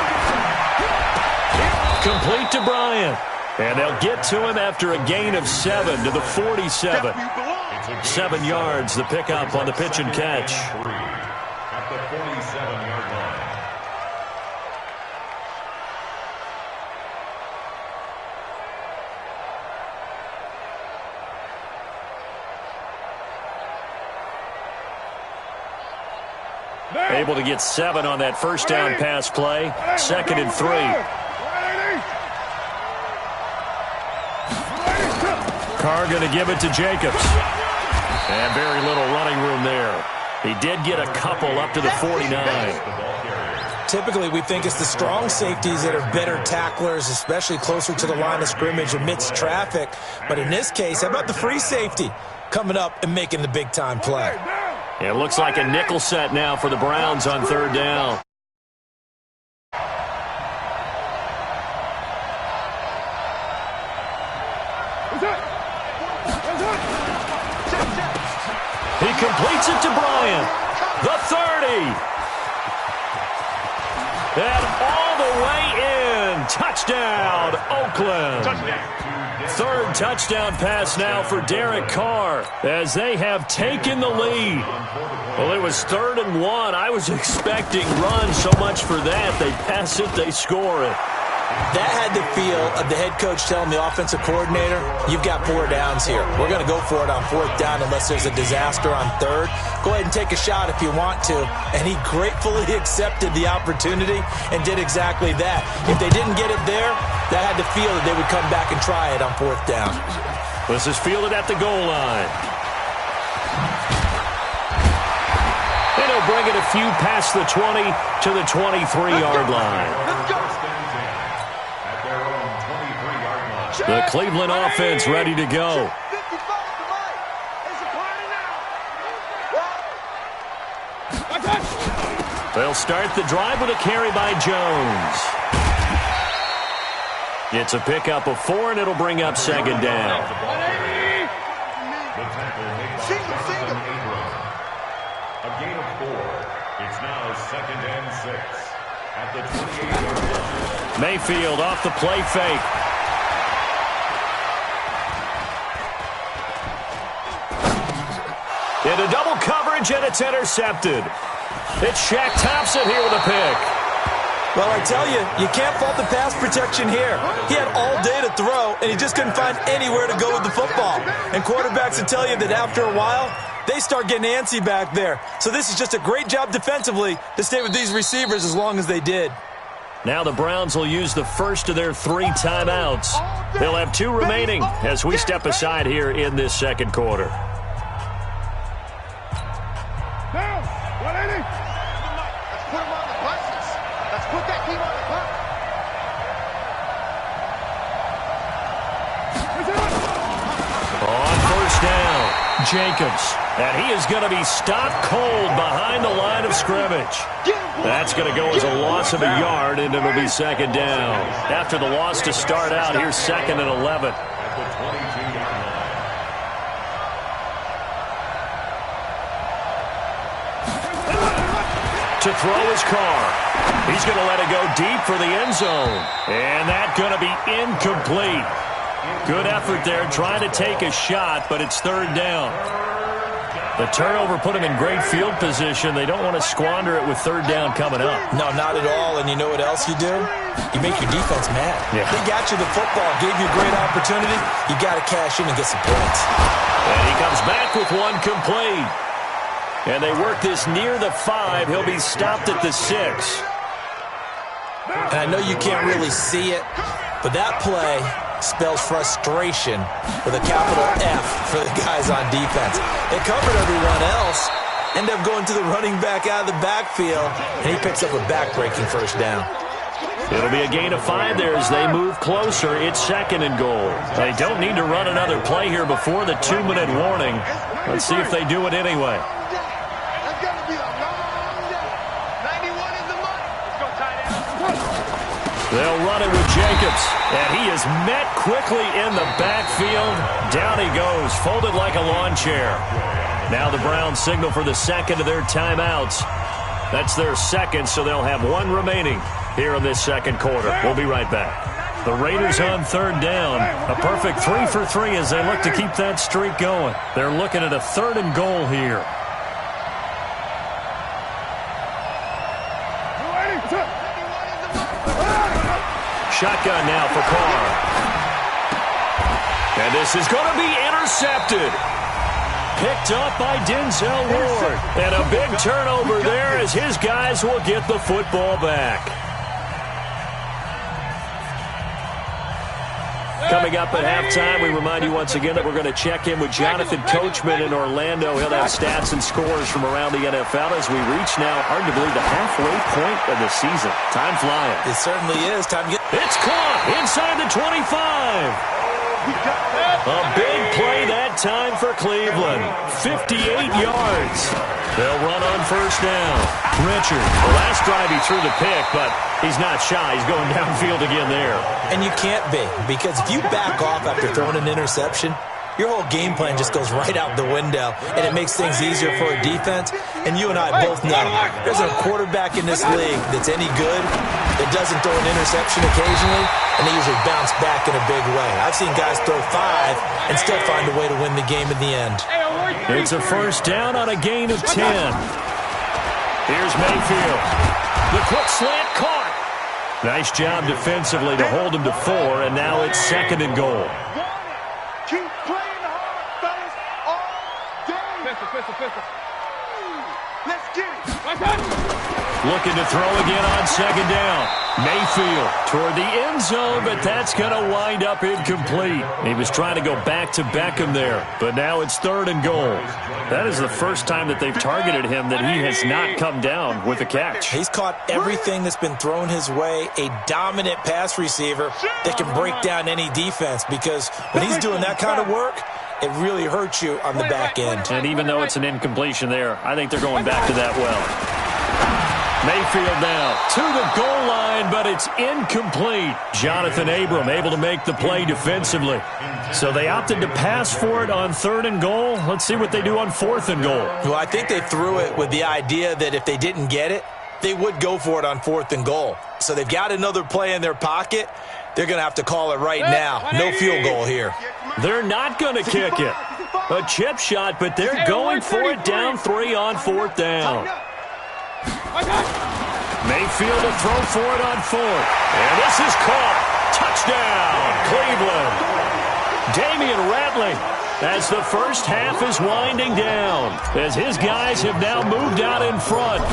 Complete to Bryant. And they'll get to him after a gain of 7 to the 47. 7 yards, the pickup on the pitch and catch. At the 47-yard line. Able to get 7 on that first down pass play. 2nd and 3. Carr going to give it to Jacobs. And very little running room there. He did get a couple up to the 49. Typically, we think it's the strong safeties that are better tacklers, especially closer to the line of scrimmage amidst traffic. But in this case, how about the free safety coming up and making the big-time play? It looks like a nickel set now for the Browns on 3rd down. He completes it to Bryant. The 30. And all the way in. Touchdown, Oakland. Third touchdown pass now for Derek Carr as they have taken the lead. Well, it was 3rd and 1. I was expecting run, so much for that. They pass it, they score it. That had the feel of the head coach telling the offensive coordinator, you've got 4 downs here. We're going to go for it on 4th down unless there's a disaster on 3rd. Go ahead and take a shot if you want to. And he gratefully accepted the opportunity and did exactly that. If they didn't get it there, that had the feel that they would come back and try it on 4th down. This is fielded at the goal line. And he'll bring it a few past the 20 to the 23-yard line. The Cleveland offense ready to go. They'll start the drive with a carry by Jones. It's a pickup of 4, and it'll bring up second down. A gain of 4. It's now 2nd and 6 at the 28-yard line. Mayfield off the play fake. Into double coverage, and it's intercepted. It's Shaq Thompson here with a pick. Well, I tell you, you can't fault the pass protection here. He had all day to throw, and he just couldn't find anywhere to go with the football. And quarterbacks will tell you that after a while, they start getting antsy back there. So this is just a great job defensively to stay with these receivers as long as they did. Now the Browns will use the first of their 3 timeouts. They'll have 2 remaining as we step aside here in this second quarter. Jacobs, and he is going to be stopped cold behind the line of scrimmage. That's going to go as a loss of a yard, and it'll be second down. After the loss to start out, here's 2nd and 11. To throw his car. He's going to let it go deep for the end zone. And that's going to be incomplete. Good effort there, trying to take a shot, but it's 3rd down. The turnover put him in great field position. They don't want to squander it with 3rd down coming up. No, not at all. And you know what else you do? You make your defense mad. Yeah. They got you the football, gave you a great opportunity. You got to cash in and get some points. And he comes back with 1 complete. And they work this near the 5. He'll be stopped at the 6. And I know you can't really see it, but that play spells frustration with a capital F for the guys on defense. They covered everyone else, end up going to the running back out of the backfield, and he picks up a back-breaking 1st down. It'll be a gain of 5 there as they move closer. It's 2nd and goal. They don't need to run another play here before the 2-minute warning. Let's see if they do it anyway. They'll run it with Jacobs, and he is met quickly in the backfield. Down he goes, folded like a lawn chair. Now the Browns signal for the 2nd of their timeouts. That's their 2nd, so they'll have 1 remaining here in this second quarter. We'll be right back. The Raiders on 3rd down. A perfect 3 for 3 as they look to keep that streak going. They're looking at a 3rd and goal here. Shotgun now for Carr. And this is going to be intercepted. Picked up by Denzel Ward. And a big turnover there as his guys will get the football back. Coming up at halftime, we remind you once again that we're going to check in with Jonathan Coachman in Orlando. He'll have stats and scores from around the NFL as we reach now, hard to believe, the halfway point of the season. Time flying. It certainly is. Time to get... It's caught inside the 25. A big play that time for Cleveland. 58 yards. They'll run on 1st down. Richard, the last drive he threw the pick, but he's not shy. He's going downfield again there. And you can't be, because if you back off after throwing an interception, your whole game plan just goes right out the window, and it makes things easier for a defense. And you and I both know there's a quarterback in this league that's any good that doesn't throw an interception occasionally, and they usually bounce back in a big way. I've seen guys throw 5 and still find a way to win the game in the end. It's a 1st down on a gain of 10. Here's Mayfield. The quick slant caught. Nice job defensively to hold him to 4, and now it's 2nd and goal. Keep playing hard, fellas, all day. Pistol. Let's get it. looking to throw again on second down. Mayfield toward the end zone, but that's going to wind up incomplete. He was trying to go back to Beckham there, but now it's 3rd and goal. That is the first time that they've targeted him that he has not come down with a catch. He's caught everything that's been thrown his way, a dominant pass receiver that can break down any defense, because when he's doing that kind of work, it really hurts you on the back end. And even though it's an incompletion there, I think they're going back to that well. Mayfield now to the goal line, but it's incomplete. Jonathan Abram able to make the play defensively. So they opted to pass for it on 3rd and goal. Let's see what they do on 4th and goal. Well, I think they threw it with the idea that if they didn't get it, they would go for it on 4th and goal. So they've got another play in their pocket. They're going to have to call it right now. No field goal here. They're not going to kick it. A chip shot, but they're going for it down 3 on 4th down. Mayfield to throw for it on 4th. And this is caught. Touchdown, Cleveland. Damian Ratley, as the first half is winding down, as his guys have now moved out in front.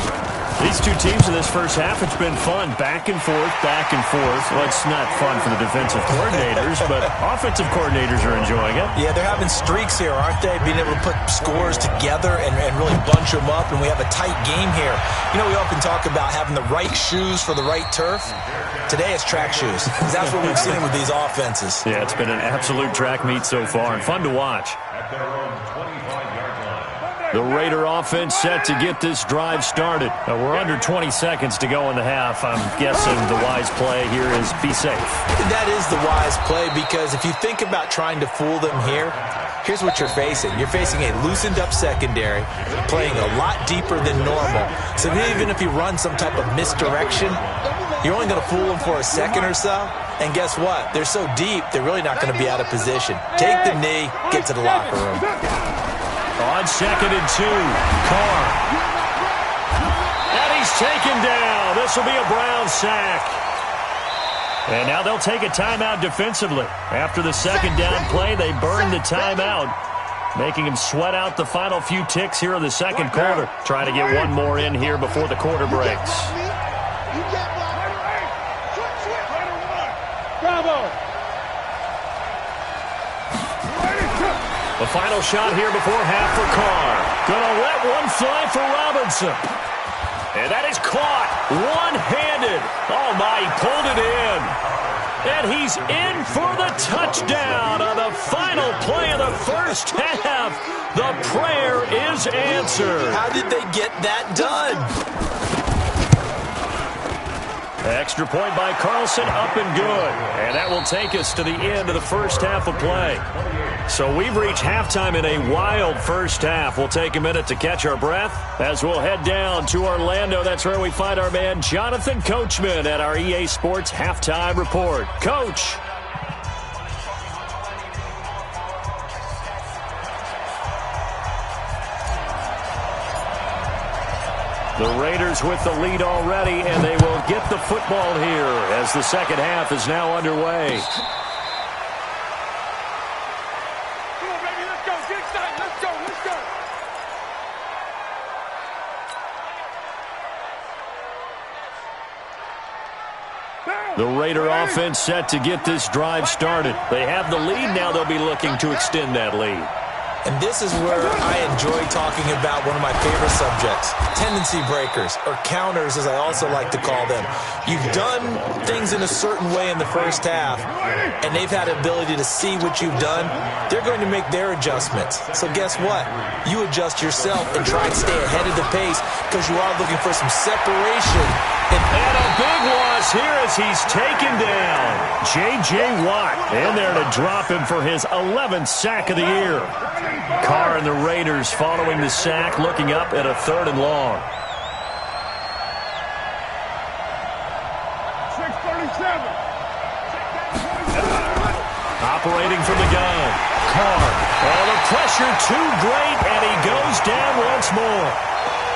These two teams in this first half, it's been fun. Back and forth, back and forth. Well, it's not fun for the defensive coordinators, but offensive coordinators are enjoying it. Yeah, they're having streaks here, aren't they? Being able to put scores together and really bunch them up, and we have a tight game here. You know, we often talk about having the right shoes for the right turf. Today it's track shoes. That's what we've seen with these offenses. Yeah, it's been an absolute track meet so far, and fun to watch. The Raider offense set to get this drive started. We're under 20 seconds to go in the half. I'm guessing the wise play here is be safe. That is the wise play, because if you think about trying to fool them here, here's what you're facing. You're facing a loosened up secondary, playing a lot deeper than normal. So even if you run some type of misdirection, you're only going to fool them for a second or so. And guess what? They're so deep, they're really not going to be out of position. Take the knee, get to the locker room. On 2nd and 2, Carr. And he's taken down. This will be a Brown sack. And now they'll take a timeout defensively. After the second down play, they burn the timeout, making him sweat out the final few ticks here in the second quarter. Trying to get one more in here before the quarter breaks. Bravo! The final shot here before half for Carr. Gonna let one fly for Robinson. And that is caught one-handed. Oh, my, he pulled it in. And he's in for the touchdown on the final play of the first half. The prayer is answered. How did they get that done? Extra point by Carlson, up and good. And that will take us to the end of the first half of play. So we've reached halftime in a wild first half. We'll take a minute to catch our breath as we'll head down to Orlando. That's where we find our man Jonathan Coachman at our EA Sports Halftime Report. Coach. The Raiders with the lead already, and they will get the football here as the second half is now underway. Come on, baby, let's go. Get excited. Let's go. Let's go. The Raider offense set to get this drive started. They have the lead. Now they'll be looking to extend that lead. And this is where I enjoy talking about one of my favorite subjects, tendency breakers, or counters as I also like to call them. You've done things in a certain way in the first half, and they've had the ability to see what you've done. They're going to make their adjustments. So guess what? You adjust yourself and try and stay ahead of the pace, because you are looking for some separation. And a big loss here as he's taken down. J.J. Watt in there to drop him for his 11th sack of the year. Carr and the Raiders following the sack, looking up at a 3rd and long. 6:37. Operating from the gun. Carr. Oh, the pressure too great, and he goes down once more.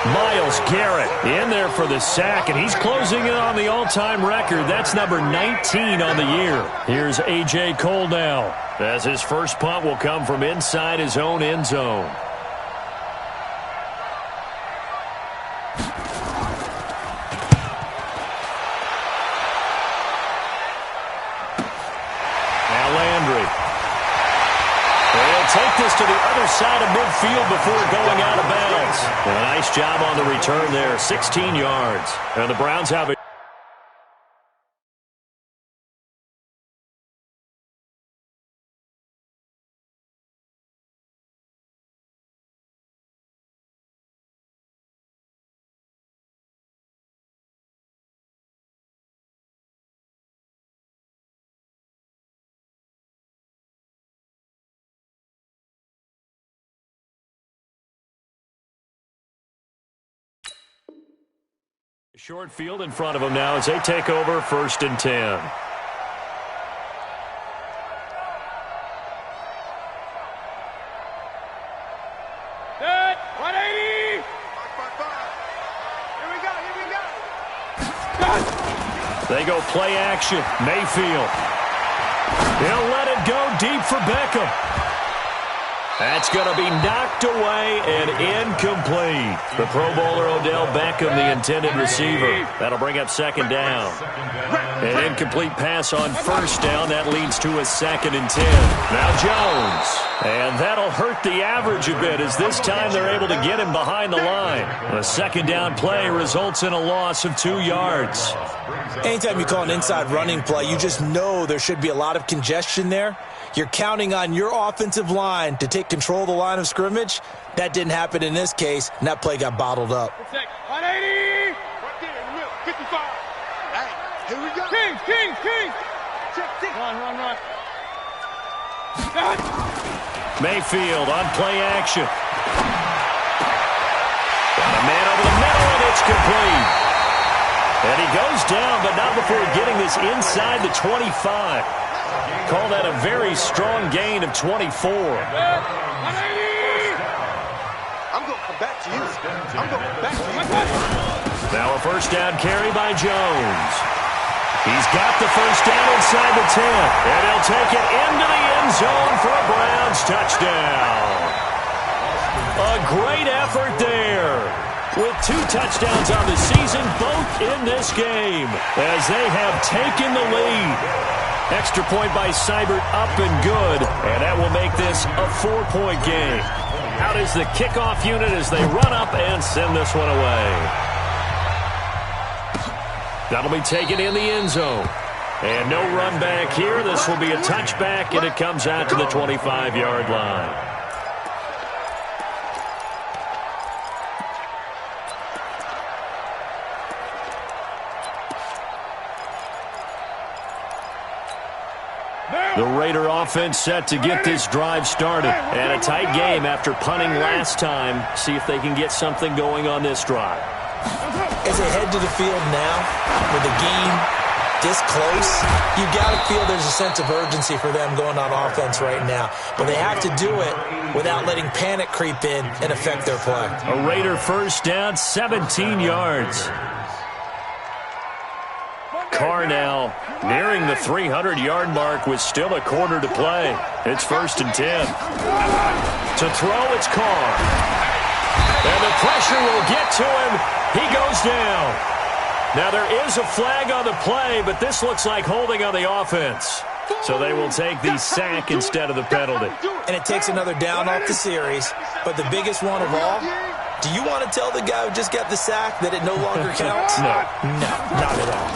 Myles Garrett in there for the sack, and he's closing in on the all-time record. That's number 19 on the year. Here's A.J. Cole now, as his first punt will come from inside his own end zone. near side of midfield before going out of bounds. And a nice job on the return there, 16 yards. And the Browns have it. Short field in front of them now as they take over 1st and 10. Set, 180. Here we go. They go play action. Mayfield. He'll let it go deep for Beckham. That's going to be knocked away and incomplete. The Pro Bowler Odell Beckham, the intended receiver. That'll bring up 2nd down. An incomplete pass on 1st down. That leads to a 2nd and 10. Now Jones. And that'll hurt the average a bit as this time they're able to get him behind the line. The 2nd down play results in a loss of 2 yards. Anytime you call an inside running play, you just know there should be a lot of congestion there. You're counting on your offensive line to take control of the line of scrimmage. That didn't happen in this case, and that play got bottled up. 180. Right there in the middle. 55. Hey, here we go. Kings. Check. Run. Mayfield on play action. Got a man over the middle, and it's complete. And he goes down, but not before getting this inside the 25. Call that a very strong gain of 24. I'm going to come back to you. Now a 1st down carry by Jones. He's got the 1st down inside the 10. And he'll take it into the end zone for a Browns touchdown. A great effort there. With 2 touchdowns on the season, both in this game, as they have taken the lead. Extra point by Seibert, up and good, and that will make this a 4-point game. Out is the kickoff unit as they run up and send this one away. That'll be taken in the end zone. And no run back here. This will be a touchback, and it comes out to the 25-yard line. The Raider offense set to get this drive started. And a tight game after punting last time. See if they can get something going on this drive. As they head to the field now, with the game this close, you got to feel there's a sense of urgency for them going on offense right now. But they have to do it without letting panic creep in and affect their play. A Raider 1st down, 17 yards. Carr now nearing the 300-yard mark with still a quarter to play. It's 1st and 10. To throw, it's Carr. And the pressure will get to him. He goes down. Now there is a flag on the play, but this looks like holding on the offense. So they will take the sack instead of the penalty. And it takes another down off the series. But the biggest one of all, do you want to tell the guy who just got the sack that it no longer counts? No, not at all.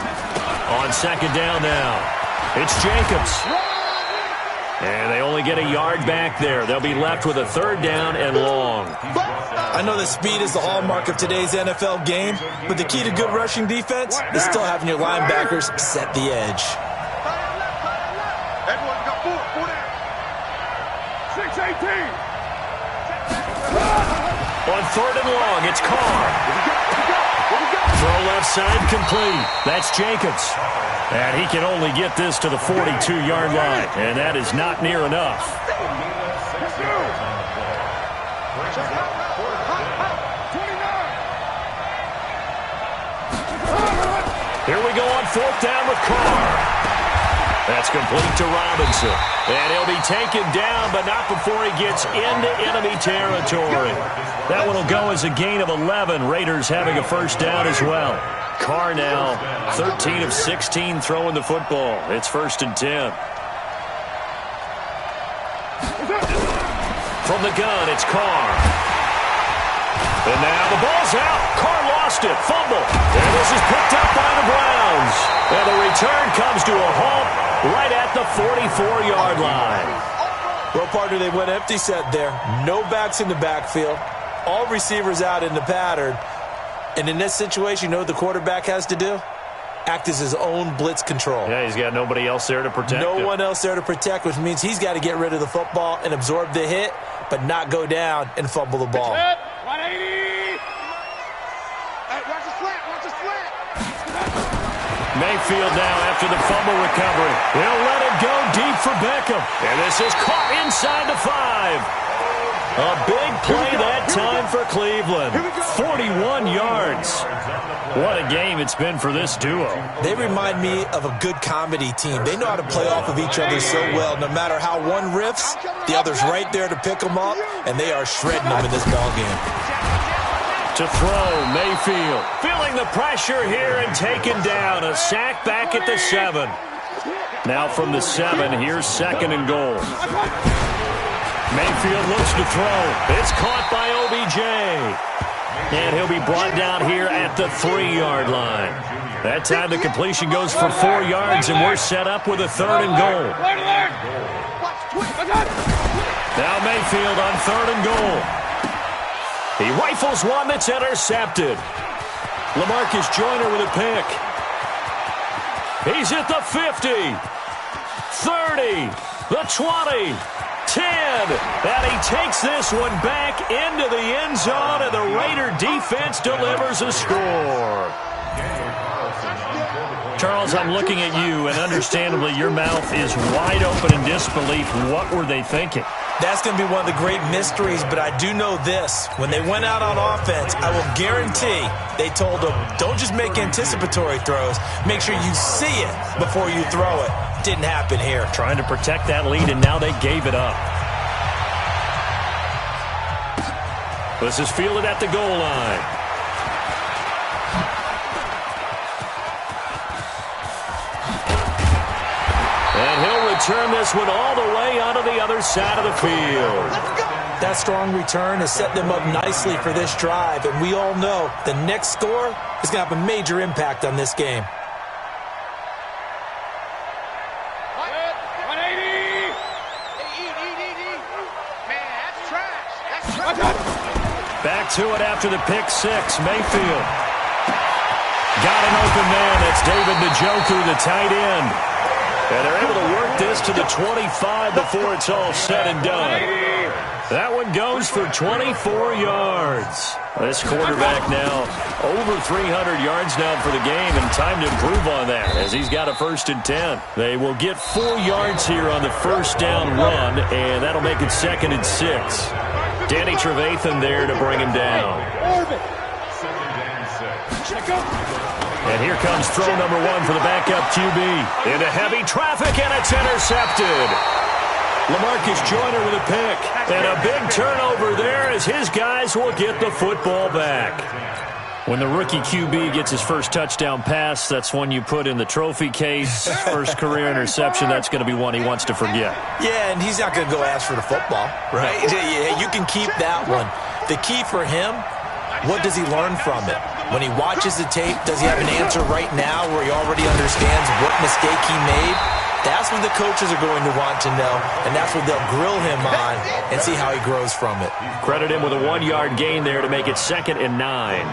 On 2nd down now, it's Jacobs. And they only get a yard back there. They'll be left with a 3rd down and long. I know that speed is the hallmark of today's NFL game, but the key to good rushing defense is still having your linebackers set the edge. Everyone got 4 down. 6-18. On 3rd and long, it's Carr. Throw left side complete. That's Jacobs. And he can only get this to the 42-yard line. And that is not near enough. Here we go on 4th down with Carr. That's complete to Robinson. And he'll be taken down, but not before he gets into enemy territory. That one will go as a gain of 11. Raiders having a 1st down as well. Carr now 13 of 16 throwing the football. It's 1st and 10. From the gun, it's Carr. And now the ball's out. Carr lost it. Fumble. And this is picked up by the Browns. And the return comes to a halt right at the 44-yard line. Well, partner, they went empty set there. No backs in the backfield. All receivers out in the pattern. And in this situation, you know what the quarterback has to do? Act as his own blitz control. Yeah, he's got nobody else there to protect him. No one else there to protect, which means he's got to get rid of the football and absorb the hit, but not go down and fumble the ball. 180! Hey, watch the slant, watch the slant. Mayfield now after the fumble recovery. He'll let it go deep for Beckham. And this is caught inside the 5. A big play that time for Cleveland. 41 yards. What a game it's been for this duo. They remind me of a good comedy team. They know how to play off of each other so well. No matter how one riffs, the other's right there to pick them up, and they are shredding them in this ballgame. To throw, Mayfield. Feeling the pressure here and taken down. A sack back at the 7. Now from the 7, here's 2nd and goal. Mayfield looks to throw. It's caught by OBJ. And he'll be brought down here at the 3-yard line. That time the completion goes for 4 yards, and we're set up with a 3rd and goal. Now Mayfield on 3rd and goal. He rifles one that's intercepted. LaMarcus Joyner with a pick. He's at the 50, 30, the 20, 10, and he takes this one back into the end zone, and the Raider defense delivers a score. Charles, I'm looking at you, and understandably your mouth is wide open in disbelief. What were they thinking? That's going to be one of the great mysteries, but I do know this. When they went out on offense, I will guarantee they told them, don't just make anticipatory throws. Make sure you see it before you throw it. Didn't happen here. Trying to protect that lead, and now they gave it up. This is fielded at the goal line. And he'll return this one all the way onto the other side of the field. That strong return has set them up nicely for this drive, and we all know the next score is going to have a major impact on this game. 180! Man, that's trash. That's trash. Back to it after the pick 6. Mayfield got an open man. That's David Njoku, the tight end. And they're able to work this to the 25 before it's all said and done. That one goes for 24 yards. This quarterback now over 300 yards now for the game, and time to improve on that as he's got a 1st and 10. They will get 4 yards here on the 1st down run, and that'll make it 2nd and 6. Danny Trevathan there to bring him down. And here comes throw number 1 for the backup QB. Into heavy traffic, and it's intercepted. LaMarcus Joyner with a pick. And a big turnover there as his guys will get the football back. When the rookie QB gets his first touchdown pass, that's one you put in the trophy case. First career interception, that's going to be one he wants to forget. Yeah, and he's not going to go ask for the football, right? Yeah, you can keep that one. The key for him, what does he learn from it? When he watches the tape, does he have an answer right now where he already understands what mistake he made? That's what the coaches are going to want to know, and that's what they'll grill him on and see how he grows from it. Credit him with a 1-yard gain there to make it 2nd and 9.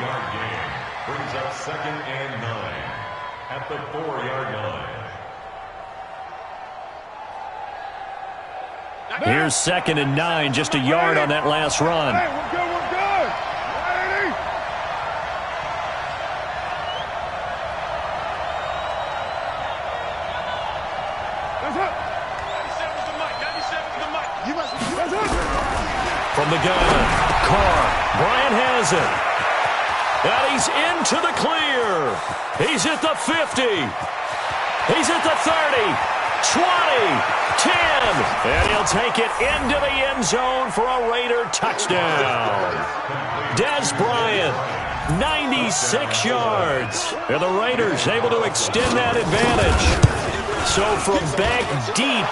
Brings up 2nd and 9 at the 4-yard line. Here's 2nd and 9, just a yard on that last run. Hey, we're good, we're good. 180! That's it. 97's the mic, 97's the mic. You must be. That's it. From the gun, Carr. Bryant has it. And he's into the clear. He's at the 50. He's at the 30. 20. 10. And he'll take it into the end zone for a Raider touchdown. Dez Bryant, 96 yards. And the Raiders able to extend that advantage. So from back deep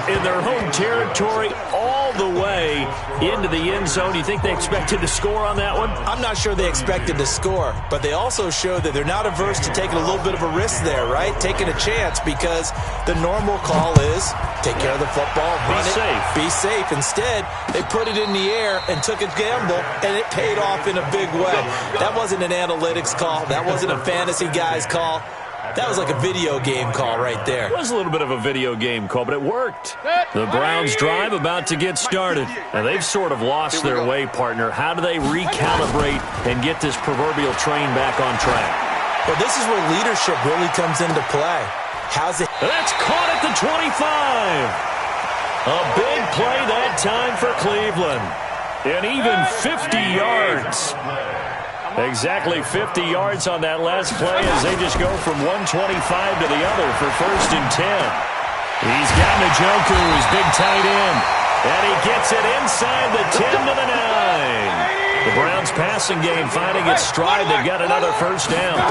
in their home territory all the way into the end zone. You think they expected to score on that one? I'm not sure they expected to score, but they also showed that they're not averse to taking a little bit of a risk there, right? Taking a chance, because the normal call is take care of the football, run it, be safe. Instead, they put it in the air and took a gamble, and it paid off in a big way. That wasn't an analytics call. That wasn't a fantasy guy's call. That was like a video game call right there. It was a little bit of a video game call, but it worked. The Browns drive about to get started. And they've sort of lost their way, partner. How do they recalibrate and get this proverbial train back on track? Well, this is where leadership really comes into play. How's it? That's caught at the 25. A big play that time for Cleveland. And even 50 yards. Exactly 50 yards on that last play as they just go from 125 to the other for 1st and 10. He's got Njoku, his big tight end. And he gets it inside the 10 to the 9. The Browns passing game finding its stride. They've got another 1st down.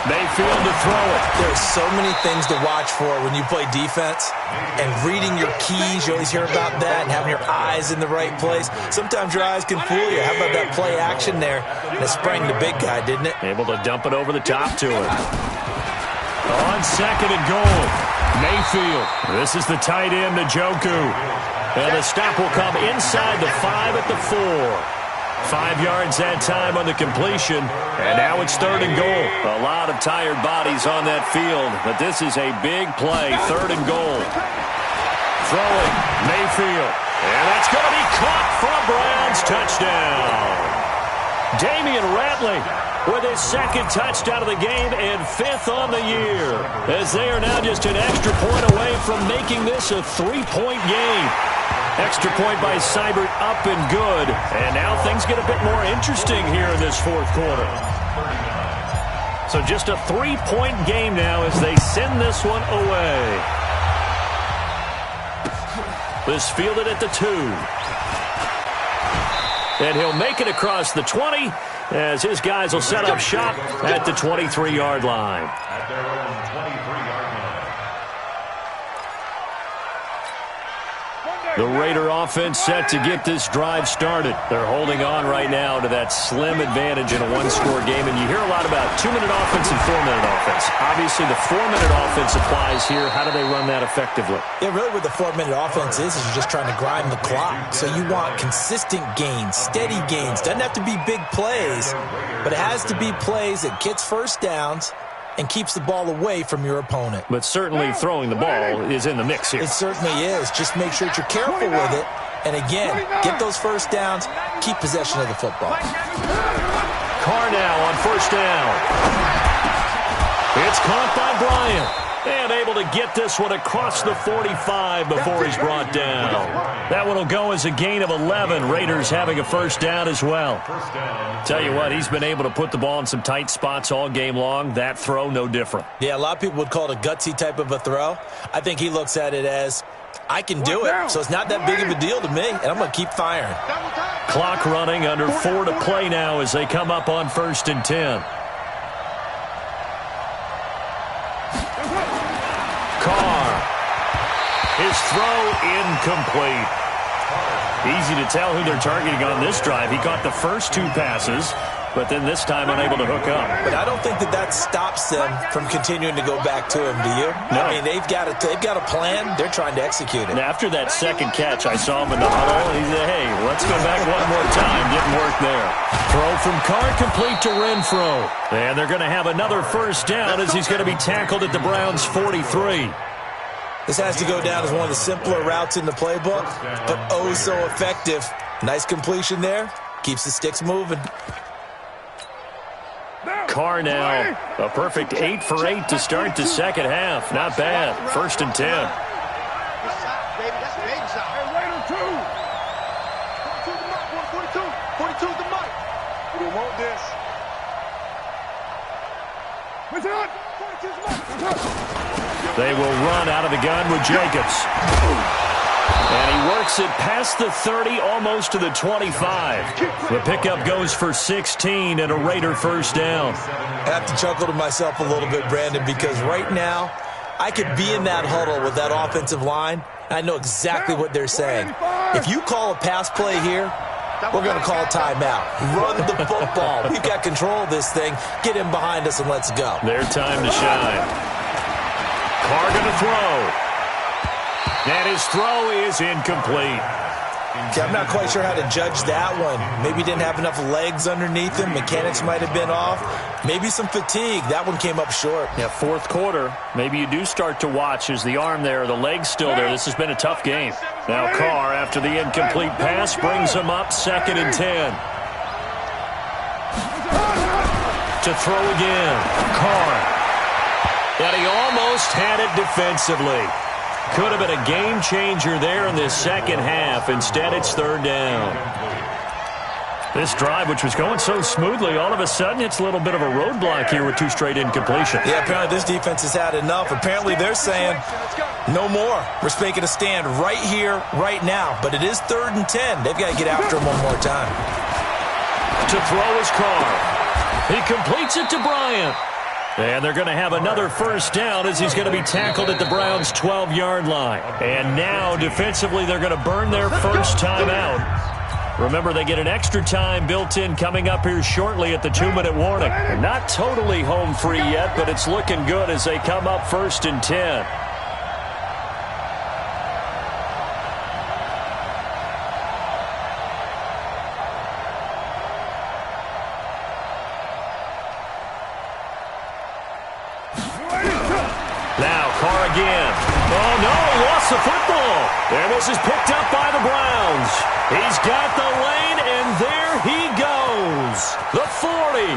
Mayfield to throw it. There's so many things to watch for when you play defense, and reading your keys. You always hear about that, and having your eyes in the right place. Sometimes your eyes can fool you. How about that play action there? That sprang the big guy, didn't it? Able to dump it over the top to him. On 2nd and goal, Mayfield. This is the tight end, Njoku. And the stop will come inside the 5 at the 4. 5 yards that time on the completion, and now it's 3rd and goal. A lot of tired bodies on that field, but this is a big play, 3rd and goal. Throwing, Mayfield, and that's going to be caught for a Browns touchdown. Damian Ratley with his 2nd touchdown of the game and 5th on the year, as they are now just an extra point away from making this a 3-point game. Extra point by Seibert, up and good. And now things get a bit more interesting here in this 4th quarter. So just a 3-point game now as they send this one away. This fielded at the 2. And he'll make it across the 20 as his guys will set up shop at the 23-yard line. At their own 23-yard line. The Raider offense set to get this drive started. They're holding on right now to that slim advantage in a 1-score game. And you hear a lot about 2-minute offense and 4-minute offense. Obviously, the 4-minute offense applies here. How do they run that effectively? Yeah, really what the 4-minute offense is you're just trying to grind the clock. So you want consistent gains, steady gains. Doesn't have to be big plays, but it has to be plays that gets 1st downs and keeps the ball away from your opponent. But certainly throwing the ball is in the mix here. It certainly is. Just make sure that you're careful with it. And again, get those 1st downs, keep possession of the football. Carr now on 1st down. It's caught by Bryant. And able to get this one across the 45 before he's brought down. That one will go as a gain of 11. Raiders having a 1st down as well. Tell you what, he's been able to put the ball in some tight spots all game long. That throw, no different. Yeah, a lot of people would call it a gutsy type of a throw. I think he looks at it as, I can do it, so it's not that big of a deal to me, and I'm going to keep firing. Clock running, under 4 to play now as they come up on 1st and 10. Carr. His throw incomplete. Easy to tell who they're targeting on this drive. He caught the first 2 passes, but then this time unable to hook up. But I don't think that stops them from continuing to go back to him, do you? No. I mean, they've got a plan. They're trying to execute it. And after that 2nd catch, I saw him in the huddle. He said, hey, let's go back one more time. Didn't work there. Throw from Carr complete to Renfro. And they're going to have another 1st down as he's going to be tackled at the Browns' 43. This has to go down as one of the simpler routes in the playbook, but oh so effective. Nice completion there. Keeps the sticks moving. Carr now, a perfect 8 for 8 to start the 2nd half. Not bad. 1st and 10. That's big side. Hey, Raider 2. 42 the mic. 42 the mic. We want this. What's up? 42's the mic. They will run out of the gun with Jacobs. And he works it past the 30, almost to the 25. The pickup goes for 16 and a Raider 1st down. I have to chuckle to myself a little bit, Brandon, because right now I could be in that huddle with that offensive line, I know exactly what they're saying. If you call a pass play here, we're going to call a timeout. Run the football. We've got control of this thing. Get him behind us and let's go. Their time to shine. Carr going to throw. And his throw is incomplete. Okay, I'm not quite sure how to judge that one. Maybe he didn't have enough legs underneath him. Mechanics might have been off. Maybe some fatigue. That one came up short. Yeah, fourth quarter. Maybe you do start to watch as the arm there, the leg's still there. This has been a tough game. Now Carr, after the incomplete pass, brings him up 2nd and 10. To throw again. Carr. And he almost had it defensively. Could have been a game changer there in this second half. Instead, it's 3rd down. This drive, which was going so smoothly, all of a sudden it's a little bit of a roadblock here with 2 straight incompletions. Yeah, apparently this defense has had enough. Apparently they're saying no more. We're making a stand right here, right now. But it is 3rd and 10. They've got to get after him one more time. To throw is Carr. He completes it to Bryant. And they're going to have another 1st down as he's going to be tackled at the Browns' 12-yard line. And now, defensively, they're going to burn their first timeout. Remember, they get an extra time built in coming up here shortly at the 2-minute warning. They're not totally home free yet, but it's looking good as they come up 1st and 10. The football. And this is picked up by the Browns. He's got the lane, and there he goes. The 40.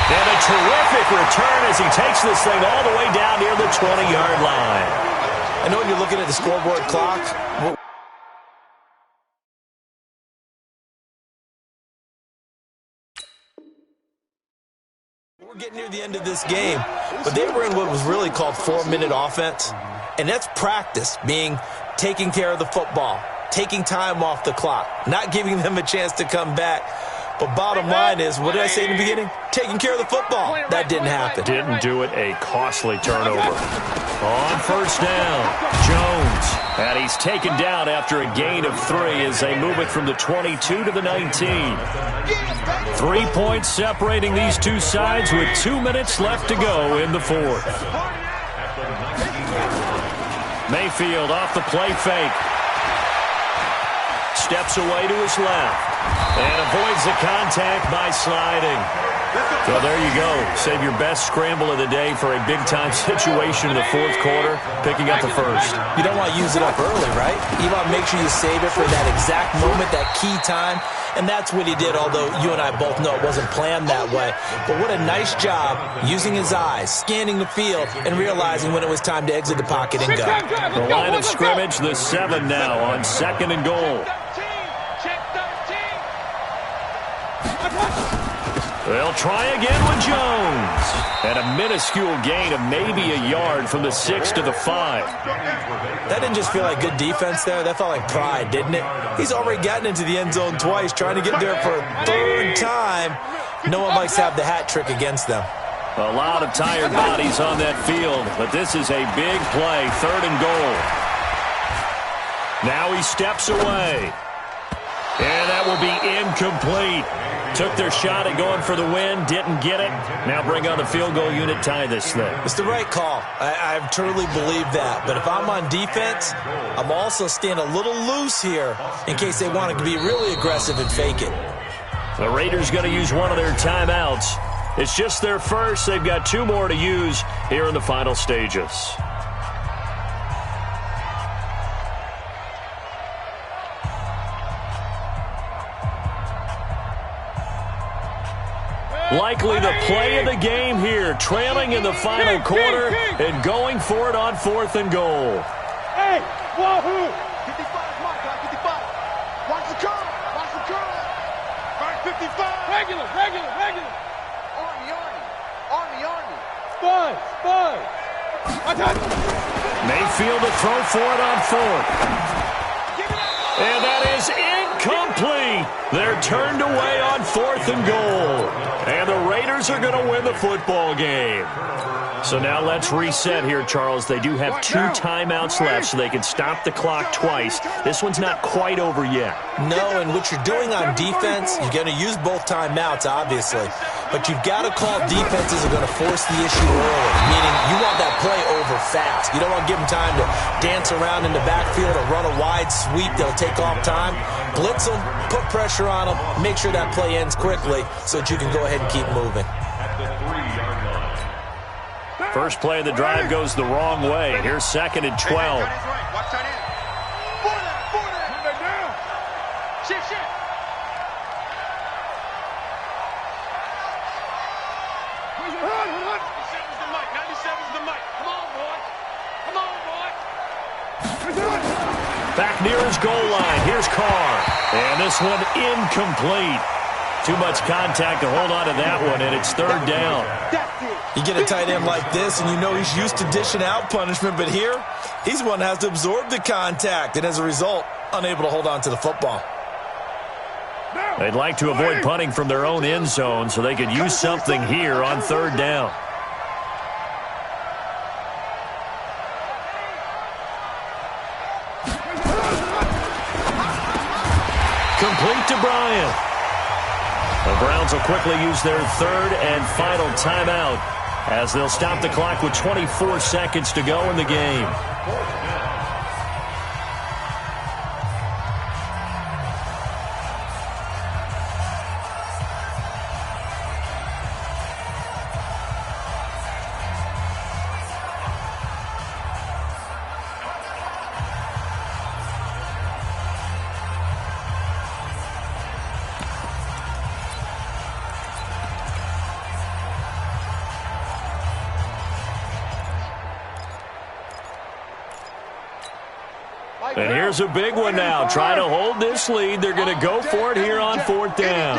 And a terrific return as he takes this thing all the way down near the 20-yard line. I know when you're looking at the scoreboard clock, we're getting near the end of this game, but they were in what was really called 4-minute offense. And that's practice, being taking care of the football, taking time off the clock, not giving them a chance to come back. But bottom line is, what did I say in the beginning? Taking care of the football. That didn't happen. Didn't do it. A costly turnover. On 1st down, Jones. And he's taken down after a gain of 3 as they move it from the 22 to the 19. 3 points separating these two sides with 2 minutes left to go in the 4th. Mayfield off the play fake. Steps away to his left. And avoids the contact by sliding. So there you go. Save your best scramble of the day for a big-time situation in the 4th quarter, picking up the 1st. You don't want to use it up early, right? You want to make sure you save it for that exact moment, that key time. And that's what he did, although you and I both know it wasn't planned that way. But what a nice job using his eyes, scanning the field, and realizing when it was time to exit the pocket and go. The line of scrimmage, the 7 now on 2nd and goal. They'll try again with Jones. And a minuscule gain of maybe a yard from the 6 to the 5. That didn't just feel like good defense there. That felt like pride, didn't it? He's already gotten into the end zone twice, trying to get there for a 3rd time. No one likes to have the hat trick against them. A lot of tired bodies on that field, but this is a big play, 3rd and goal. Now he steps away. And that will be incomplete. Took their shot at going for the win, didn't get it. Now bring on the field goal unit, tie this thing. It's the right call. I truly believe that. But if I'm on defense, I'm also staying a little loose here in case they want to be really aggressive and fake it. The Raiders going to use one of their timeouts. It's just their first. They've got 2 more to use here in the final stages. Likely the play of the game here, trailing in the final quarter and going for it on 4th and goal. Hey, wahoo! 55, Mike, 55. Watch the curve, watch the curve. Right, 55. Regular. Army. Spud. Mayfield to throw for it on 4th. And that is incomplete. They're turned away on 4th and goal. And the Raiders are going to win the football game. So now let's reset here, Charles. They do have 2 timeouts left, so they can stop the clock twice. This one's not quite over yet. No, and what you're doing on defense, you're going to use both timeouts, obviously. But you've got to call defenses that are going to force the issue early, meaning you want that play over fast. You don't want to give them time to dance around in the backfield or run a wide sweep that'll take off time. Blitz them, put pressure on them, make sure that play ends quickly so that you can go ahead and keep moving. First play of the drive goes the wrong way. Here's 2nd and 12. Watch tight end. For that down. Shit. Where's your head? 97's the mic. 97's the mic. Come on, boy. Back near his goal line. Here's Carr. And this one incomplete. Too much contact to hold on to that one, and it's 3rd down. You get a tight end like this, and you know he's used to dishing out punishment, but here, he's one that has to absorb the contact, and as a result, unable to hold on to the football. They'd like to avoid punting from their own end zone so they could use something here on 3rd down. Complete to Bryant. The Browns will quickly use their 3rd and final timeout as they'll stop the clock with 24 seconds to go in the game. And here's a big one now. Trying to hold this lead. They're going to go for it here on 4th down.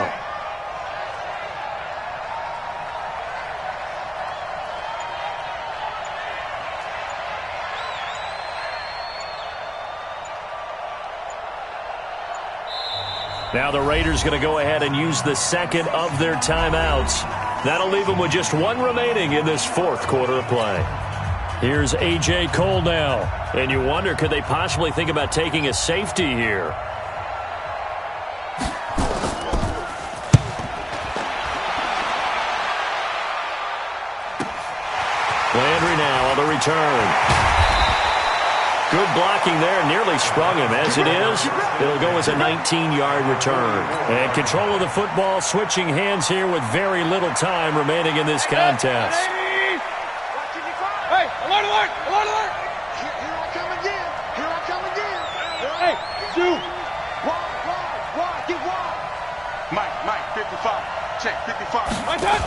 Now the Raiders going to go ahead and use the 2nd of their timeouts. That'll leave them with just 1 remaining in this 4th quarter of play. Here's A.J. Cole now. And you wonder, could they possibly think about taking a safety here? Landry now on the return. Good blocking there. Nearly sprung him. As it is, it'll go as a 19-yard return. And control of the football switching hands here with very little time remaining in this contest. Hey, alert! Here I come again. Hey, shoot. Wide, get wide. Mike, 55. Check, 55. My touch.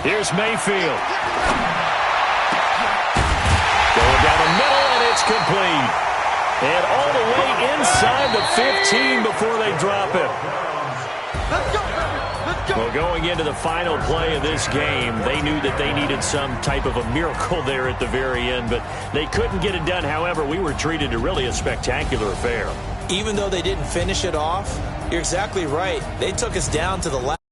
Here's Mayfield. Going down the middle, and it's complete. And all the way inside the 15 before they drop it. Let's go. Well, going into the final play of this game, they knew that they needed some type of a miracle there at the very end, but they couldn't get it done. However, we were treated to really a spectacular affair. Even though they didn't finish it off, you're exactly right. They took us down to the last.